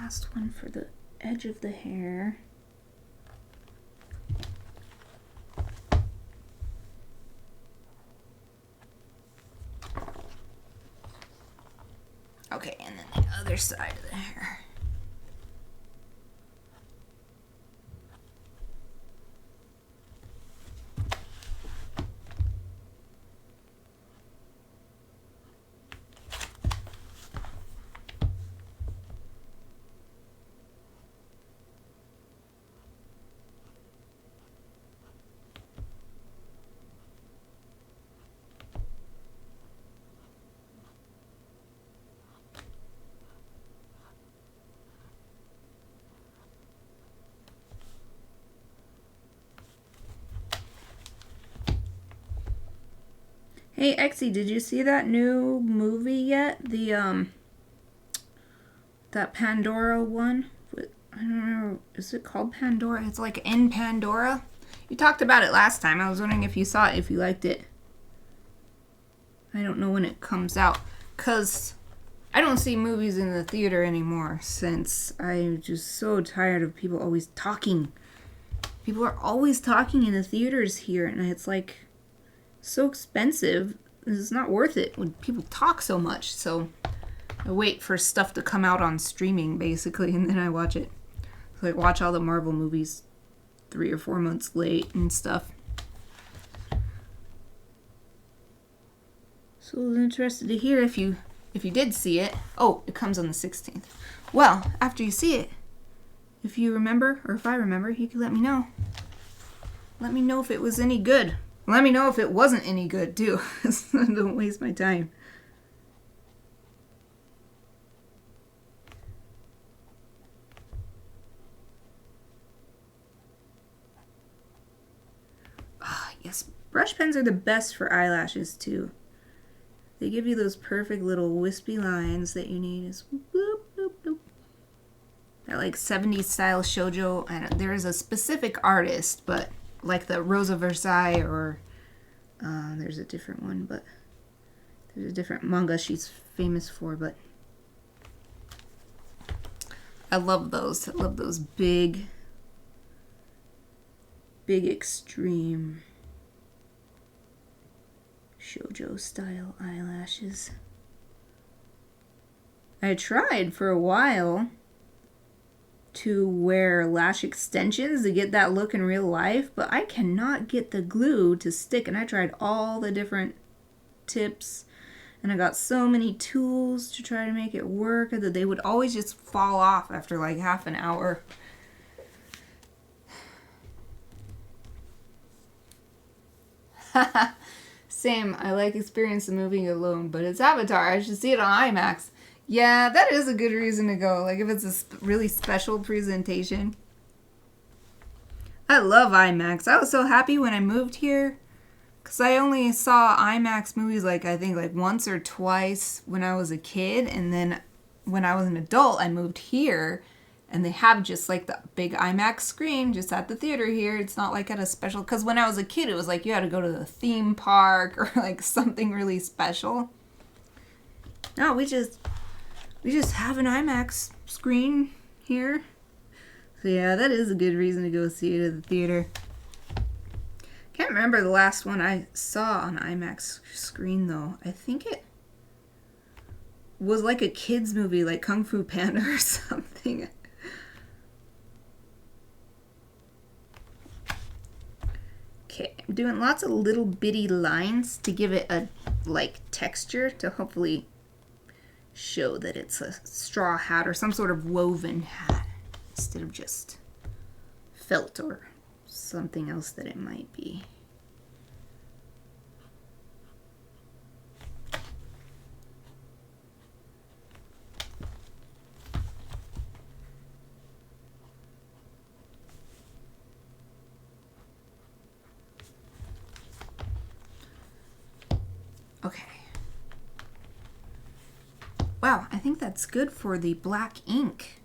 [SPEAKER 1] last one for the edge of the hair. Okay, and then the other side of the hair. Hey, Exy, did you see that new movie yet? That Pandora one? I don't know. Is it called Pandora? It's like in Pandora. You talked about it last time. I was wondering if you saw it, if you liked it. I don't know when it comes out. Because I don't see movies in the theater anymore since I'm just so tired of people always talking. People are always talking in the theaters here, and it's like so expensive. It's not worth it when people talk so much. So I wait for stuff to come out on streaming, basically, and then I watch it. So I watch all the Marvel movies 3 or 4 months late and stuff. So I was interested to hear if you did see it. Oh, it comes on the 16th. Well, after you see it, if you remember, or if I remember, you can let me know. Let me know if it was any good. Let me know if it wasn't any good, too. Don't waste my time. Ah, yes. Brush pens are the best for eyelashes, too. They give you those perfect little wispy lines that you need. It's boop, boop, boop. That like 70s style shoujo. And there is a specific artist, but like the Rosa Versailles or there's a different one, but there's a different manga she's famous for, but I love those. I love those big extreme shoujo style eyelashes. I tried for a while to wear lash extensions to get that look in real life, but I cannot get the glue to stick, and I tried all the different tips, and I got so many tools to try to make it work that they would always just fall off after like half an hour. Same, I like experiencing moving alone, but it's Avatar. I should see it on IMAX. Yeah, that is a good reason to go. Like if it's a really special presentation. I love IMAX. I was so happy when I moved here because I only saw IMAX movies like I think like once or twice when I was a kid, and then when I was an adult I moved here and they have just like the big IMAX screen just at the theater here. It's not like at a special, because when I was a kid it was like you had to go to the theme park or like something really special. No, we just have an IMAX screen here. So yeah, that is a good reason to go see it at the theater. Can't remember the last one I saw on IMAX screen though. I think it was like a kid's movie, like Kung Fu Panda or something. Okay, I'm doing lots of little bitty lines to give it a like texture to hopefully show that it's a straw hat or some sort of woven hat instead of just felt or something else that it might be. Okay. Wow, I think that's good for the black ink.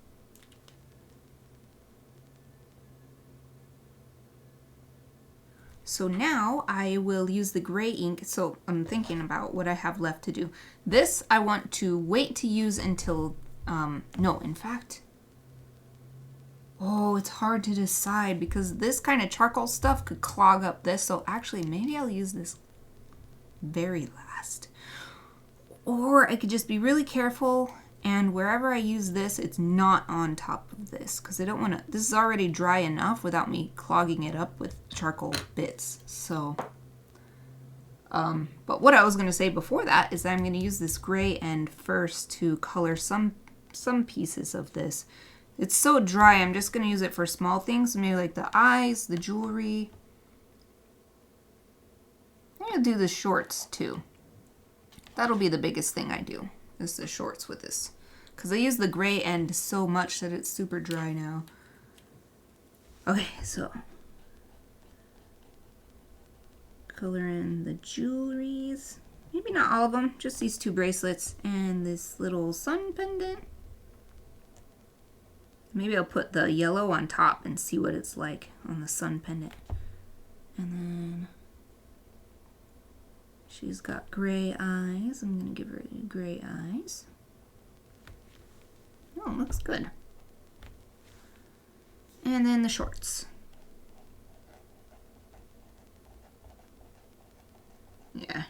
[SPEAKER 1] So now I will use the gray ink. So I'm thinking about what I have left to do. This I want to wait to use until, no, in fact, Oh, it's hard to decide because this kind of charcoal stuff could clog up this. So actually, maybe I'll use this very last. Or I could just be really careful, and wherever I use this, it's not on top of this because I don't want to. This is already dry enough without me clogging it up with charcoal bits. So, but what I was going to say before that is that I'm going to use this gray end first to color some pieces of this. It's so dry, I'm just going to use it for small things, maybe like the eyes, the jewelry. I'm going to do the shorts too. That'll be the biggest thing I do, is the shorts with this. Because I use the gray end so much that it's super dry now. Okay, so color in the jewelries. Maybe not all of them, just these 2 bracelets and this little sun pendant. Maybe I'll put the yellow on top and see what it's like on the sun pendant. And then she's got gray eyes. I'm going to give her gray eyes. Oh, looks good. And then the shorts. Yeah,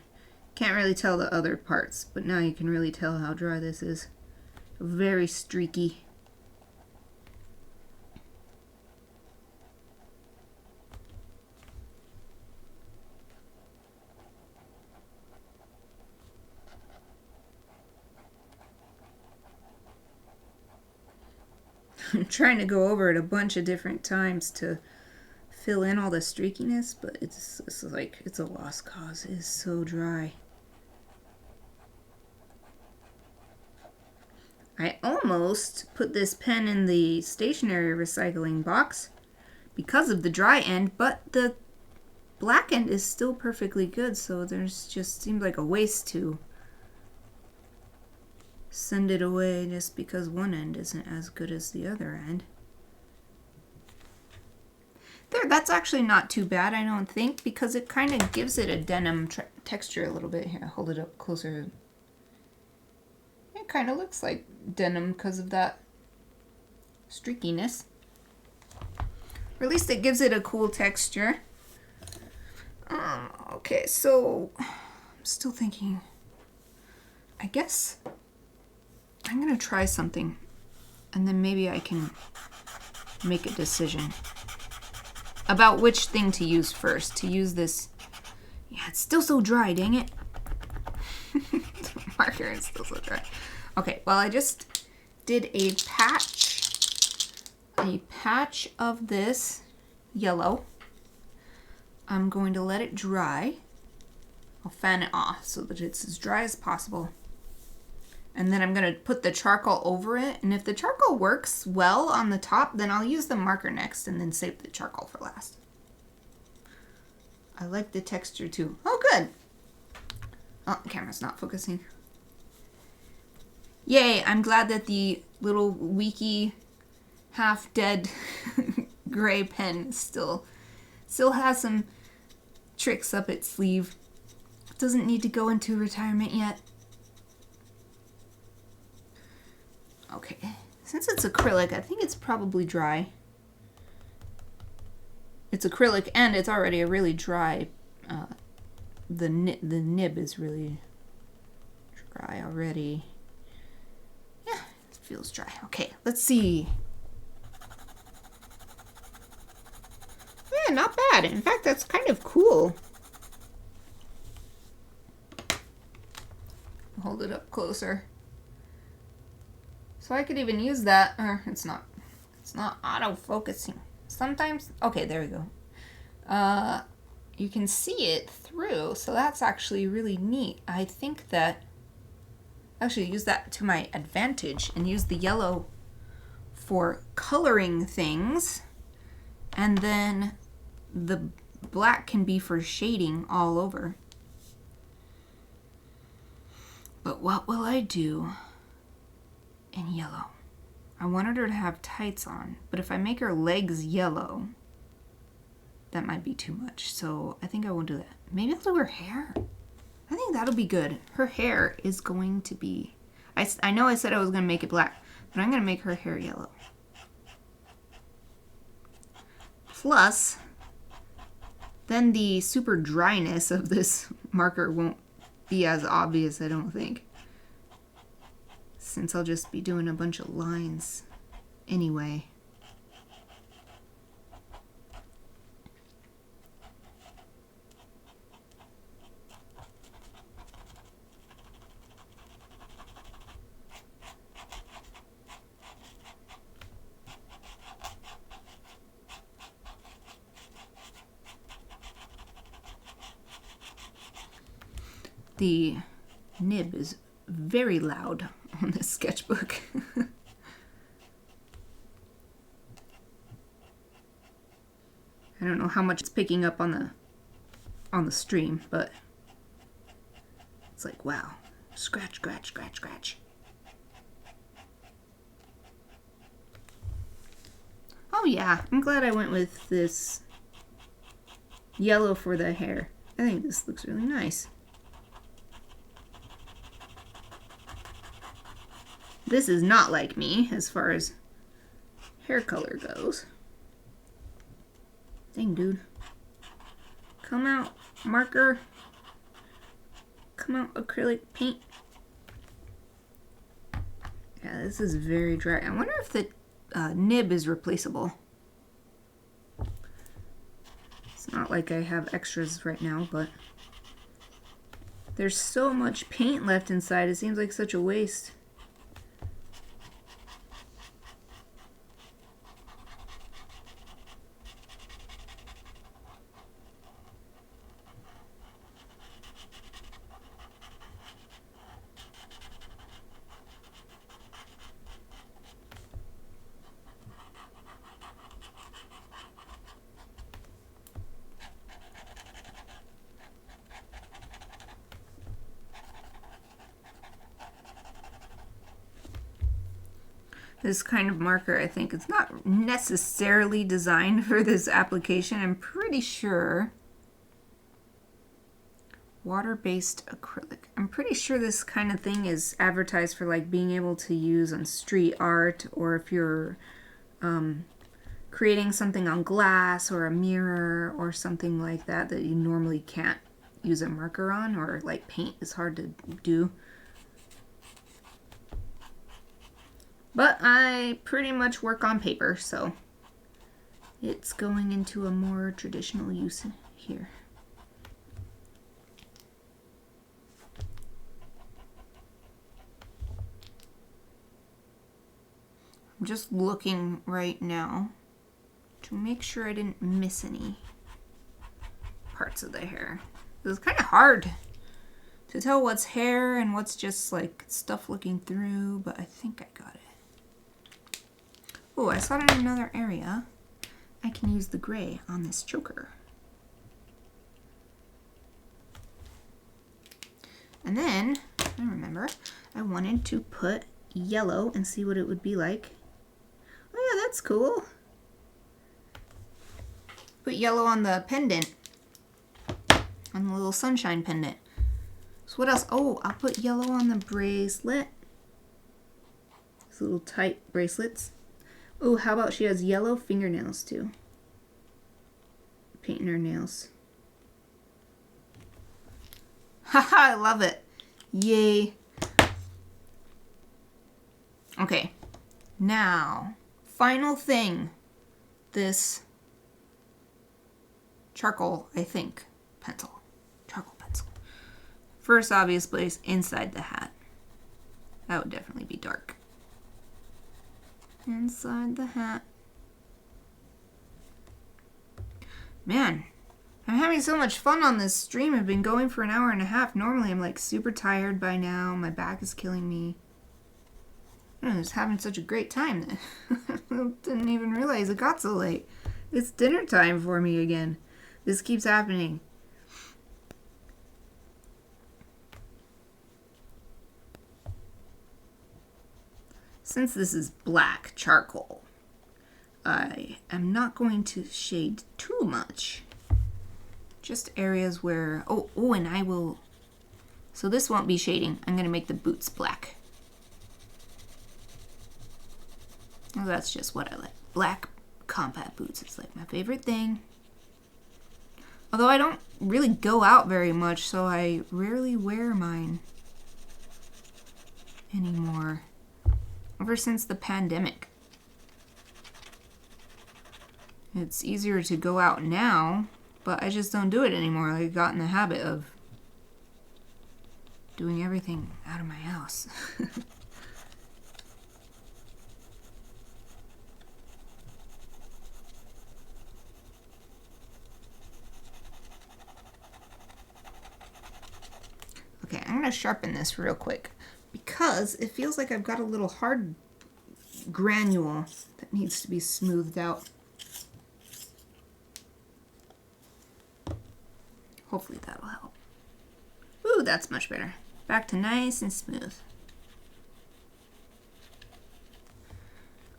[SPEAKER 1] can't really tell the other parts, but now you can really tell how dry this is. Very streaky. I'm trying to go over it a bunch of different times to fill in all the streakiness, but it's like, it's a lost cause. It is so dry. I almost put this pen in the stationery recycling box because of the dry end, but the black end is still perfectly good, so there's just seemed like a waste to send it away just because one end isn't as good as the other end. There, that's actually not too bad, I don't think, because it kind of gives it a denim texture a little bit. Here, I'll hold it up closer. It kind of looks like denim because of that streakiness. Or at least it gives it a cool texture. Okay, so I'm still thinking. I guess I'm going to try something, and then maybe I can make a decision about which thing to use first. To use this. Yeah, it's still so dry, dang it. The marker is still so dry. Okay, well, I just did a patch of this yellow. I'm going to let it dry. I'll fan it off so that it's as dry as possible. And then I'm going to put the charcoal over it. And if the charcoal works well on the top, then I'll use the marker next and then save the charcoal for last. I like the texture too. Oh, good. Oh, the camera's not focusing. Yay, I'm glad that the little weaky, half-dead gray pen still has some tricks up its sleeve. It doesn't need to go into retirement yet. Okay, since it's acrylic, I think it's probably dry. It's acrylic and it's already a really dry, the nib is really dry already. Yeah, it feels dry. Okay, let's see. Yeah, not bad. In fact, that's kind of cool. Hold it up closer. So I could even use that, or it's not auto-focusing. Sometimes, okay, there we go. You can see it through, so that's actually really neat. I think that, actually use that to my advantage and use the yellow for coloring things, and then the black can be for shading all over. But what will I do in yellow? I wanted her to have tights on, but if I make her legs yellow, that might be too much. So I think I won't do that. Maybe I'll do her hair. I think that'll be good. Her hair is going to be, I know I said I was going to make it black, but I'm going to make her hair yellow. Plus, then the super dryness of this marker won't be as obvious, I don't think. Since I'll just be doing a bunch of lines anyway. The nib is very loud on this sketchbook. I don't know how much it's picking up on the stream, but it's like, wow. Scratch, scratch, scratch, scratch. Oh yeah, I'm glad I went with this yellow for the hair. I think this looks really nice. This is not like me as far as hair color goes. Dang, dude. Come out, marker. Come out, acrylic paint. Yeah, this is very dry. I wonder if the nib is replaceable. It's not like I have extras right now, but there's so much paint left inside. It seems like such a waste. This kind of marker, I think, it's not necessarily designed for this application. I'm pretty sure. Water-based acrylic. I'm pretty sure this kind of thing is advertised for like being able to use on street art, or if you're creating something on glass or a mirror or something like that that you normally can't use a marker on, or like paint is hard to do. But I pretty much work on paper, so it's going into a more traditional use here. I'm just looking right now to make sure I didn't miss any parts of the hair. It was kind of hard to tell what's hair and what's just like stuff looking through, but I think I got it. Oh, I saw it in another area. I can use the gray on this choker. And then, I remember, I wanted to put yellow and see what it would be like. Oh yeah, that's cool. Put yellow on the pendant. On the little sunshine pendant. So what else? Oh, I'll put yellow on the bracelet. These little tight bracelets. Oh, how about she has yellow fingernails too? Painting her nails. Haha, I love it. Yay. Okay, now, final thing. This charcoal, I think, pencil. Charcoal pencil. First obvious place, inside the hat. That would definitely be dark. Inside the hat. Man, I'm having so much fun on this stream. I've been going for an hour and a half. Normally I'm like super tired by now. My back is killing me. I'm just having such a great time. I didn't even realize it got so late. It's dinner time for me again. This keeps happening. Since this is black charcoal, I am not going to shade too much. Just areas where, oh, and I will, so this won't be shading. I'm going to make the boots black. Well, that's just what I like. Black combat boots. It's like my favorite thing. Although I don't really go out very much, so I rarely wear mine anymore. Ever since the pandemic. It's easier to go out now, but I just don't do it anymore. I got in the habit of doing everything out of my house. Okay, I'm gonna sharpen this real quick because it feels like I've got a little hard granule that needs to be smoothed out. Hopefully that'll help. Ooh, that's much better. Back to nice and smooth.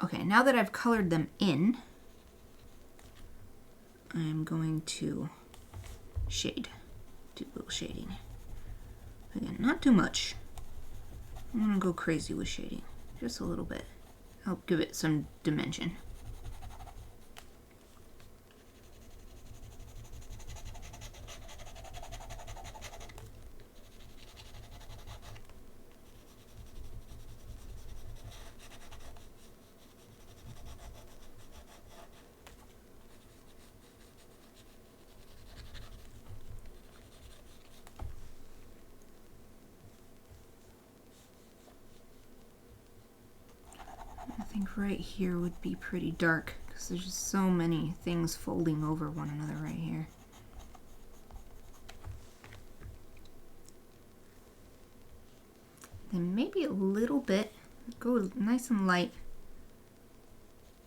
[SPEAKER 1] Okay, now that I've colored them in, I'm going to shade. Do a little shading. Again, not too much. I'm gonna go crazy with shading. Just a little bit. Help give it some dimension. I think right here would be pretty dark because there's just so many things folding over one another right here. Then maybe a little bit, go nice and light,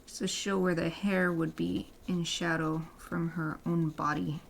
[SPEAKER 1] just to show where the hair would be in shadow from her own body.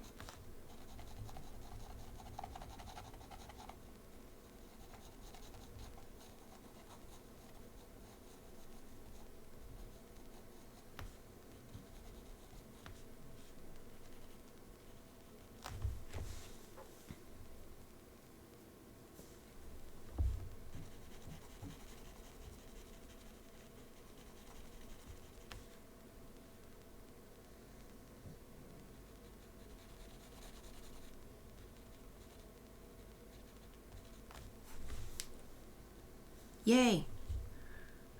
[SPEAKER 1] Yay.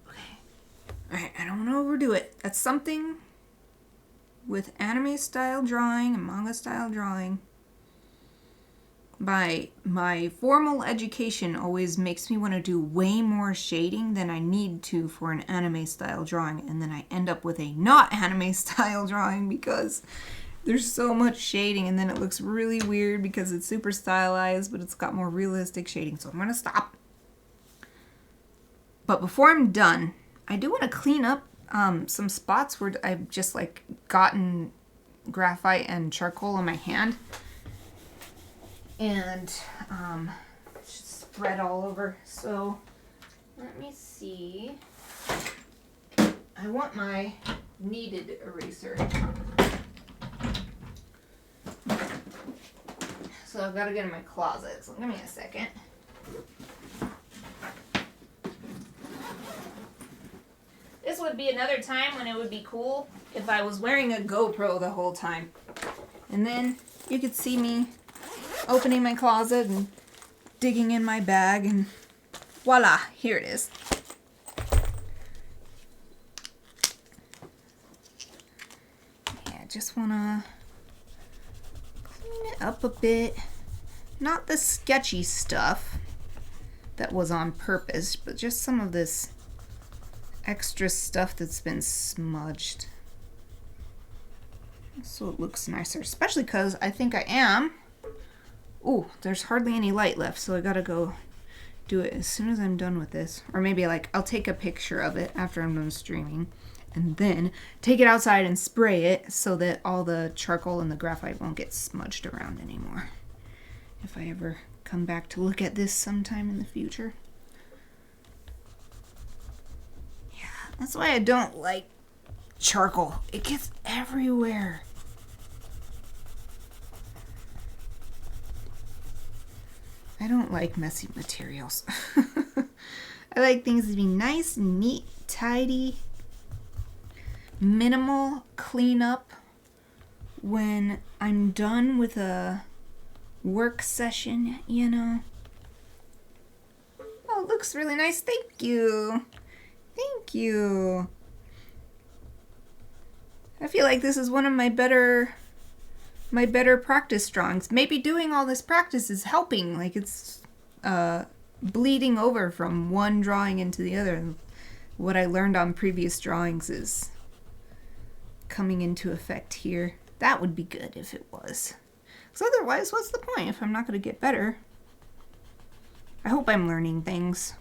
[SPEAKER 1] Okay. Alright, I don't want to overdo it. That's something with anime style drawing and manga style drawing. My formal education always makes me want to do way more shading than I need to for an anime style drawing, and then I end up with a not anime style drawing because there's so much shading, and then it looks really weird because it's super stylized, but it's got more realistic shading. So I'm gonna stop. But before I'm done, I do want to clean up some spots where I've just like gotten graphite and charcoal on my hand. And just spread all over. So let me see. I want my kneaded eraser. So I've got to get in my closet. So give me a second. This would be another time when it would be cool if I was wearing a GoPro the whole time. And then you could see me opening my closet and digging in my bag, and voila, here it is. Yeah, I just want to clean it up a bit. Not the sketchy stuff that was on purpose, but just some of this extra stuff that's been smudged. So it looks nicer, especially because I think I am. Ooh, there's hardly any light left, so I gotta go do it as soon as I'm done with this. Or maybe like I'll take a picture of it after I'm done streaming and then take it outside and spray it so that all the charcoal and the graphite won't get smudged around anymore. If I ever come back to look at this sometime in the future. Yeah, that's why I don't like charcoal. It gets everywhere. I don't like messy materials. I like things to be nice, neat, tidy. minimal cleanup when I'm done with a work session, you know. Oh, it looks really nice. Thank you. Thank you. I feel like this is one of my better practice drawings. Maybe doing all this practice is helping. Like it's bleeding over from one drawing into the other. What I learned on previous drawings is coming into effect here. That would be good if it was. Because otherwise, what's the point if I'm not going to get better? I hope I'm learning things.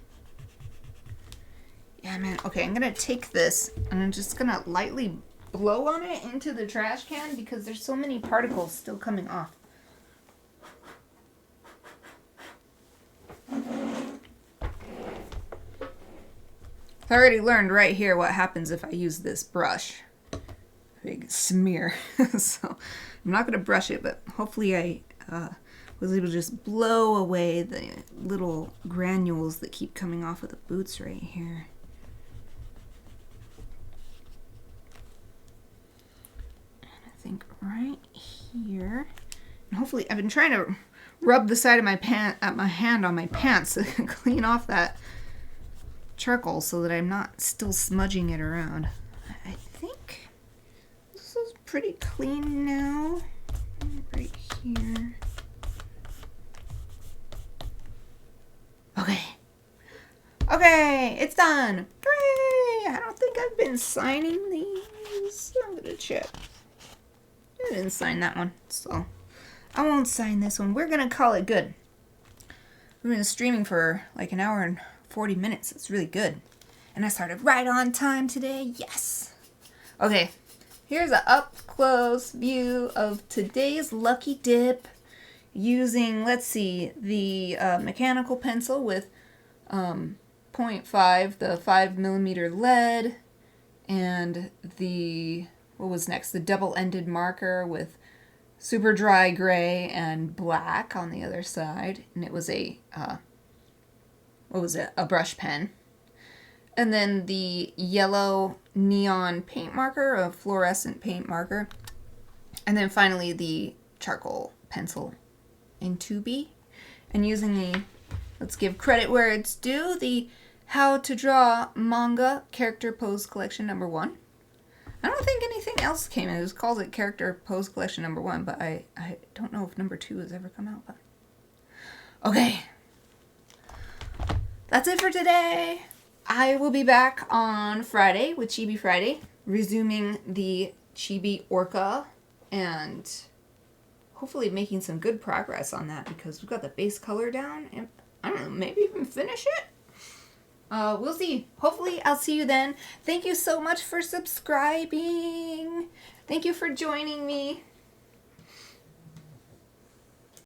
[SPEAKER 1] Yeah, man. Okay, I'm going to take this and I'm just going to lightly blow on it into the trash can because there's so many particles still coming off. I already learned right here what happens if I use this brush. Big smear. So I'm not going to brush it, but hopefully I was able to just blow away the little granules that keep coming off of the boots right here. And I think right here. And hopefully I've been trying to rub the side of my hand on my pants to clean off that charcoal so that I'm not still smudging it around. I think this is pretty clean now. Right here. Okay. Okay, it's done. Hooray! I don't think I've been signing these. I'm gonna check. I didn't sign that one, so I won't sign this one. We're gonna call it good. We've been streaming for like an hour and 40 minutes. It's really good. And I started right on time today. Yes. Okay. Here's an up-close view of today's lucky dip using, let's see, the mechanical pencil with 0.5, the 5mm lead, and the, what was next? The double-ended marker with super dry gray and black on the other side. And it was a what was it? A brush pen. And then the yellow neon paint marker, a fluorescent paint marker. And then finally the charcoal pencil in 2B. And using the, let's give credit where it's due, the How to Draw Manga Character Pose Collection #1. I don't think anything else came in. It just calls it Character Pose Collection #1, but I don't know if #2 has ever come out. But okay. That's it for today. I will be back on Friday with Chibi Friday, resuming the Chibi Orca and hopefully making some good progress on that because we've got the base color down and I don't know, maybe even finish it. We'll see. Hopefully I'll see you then. Thank you so much for subscribing. Thank you for joining me.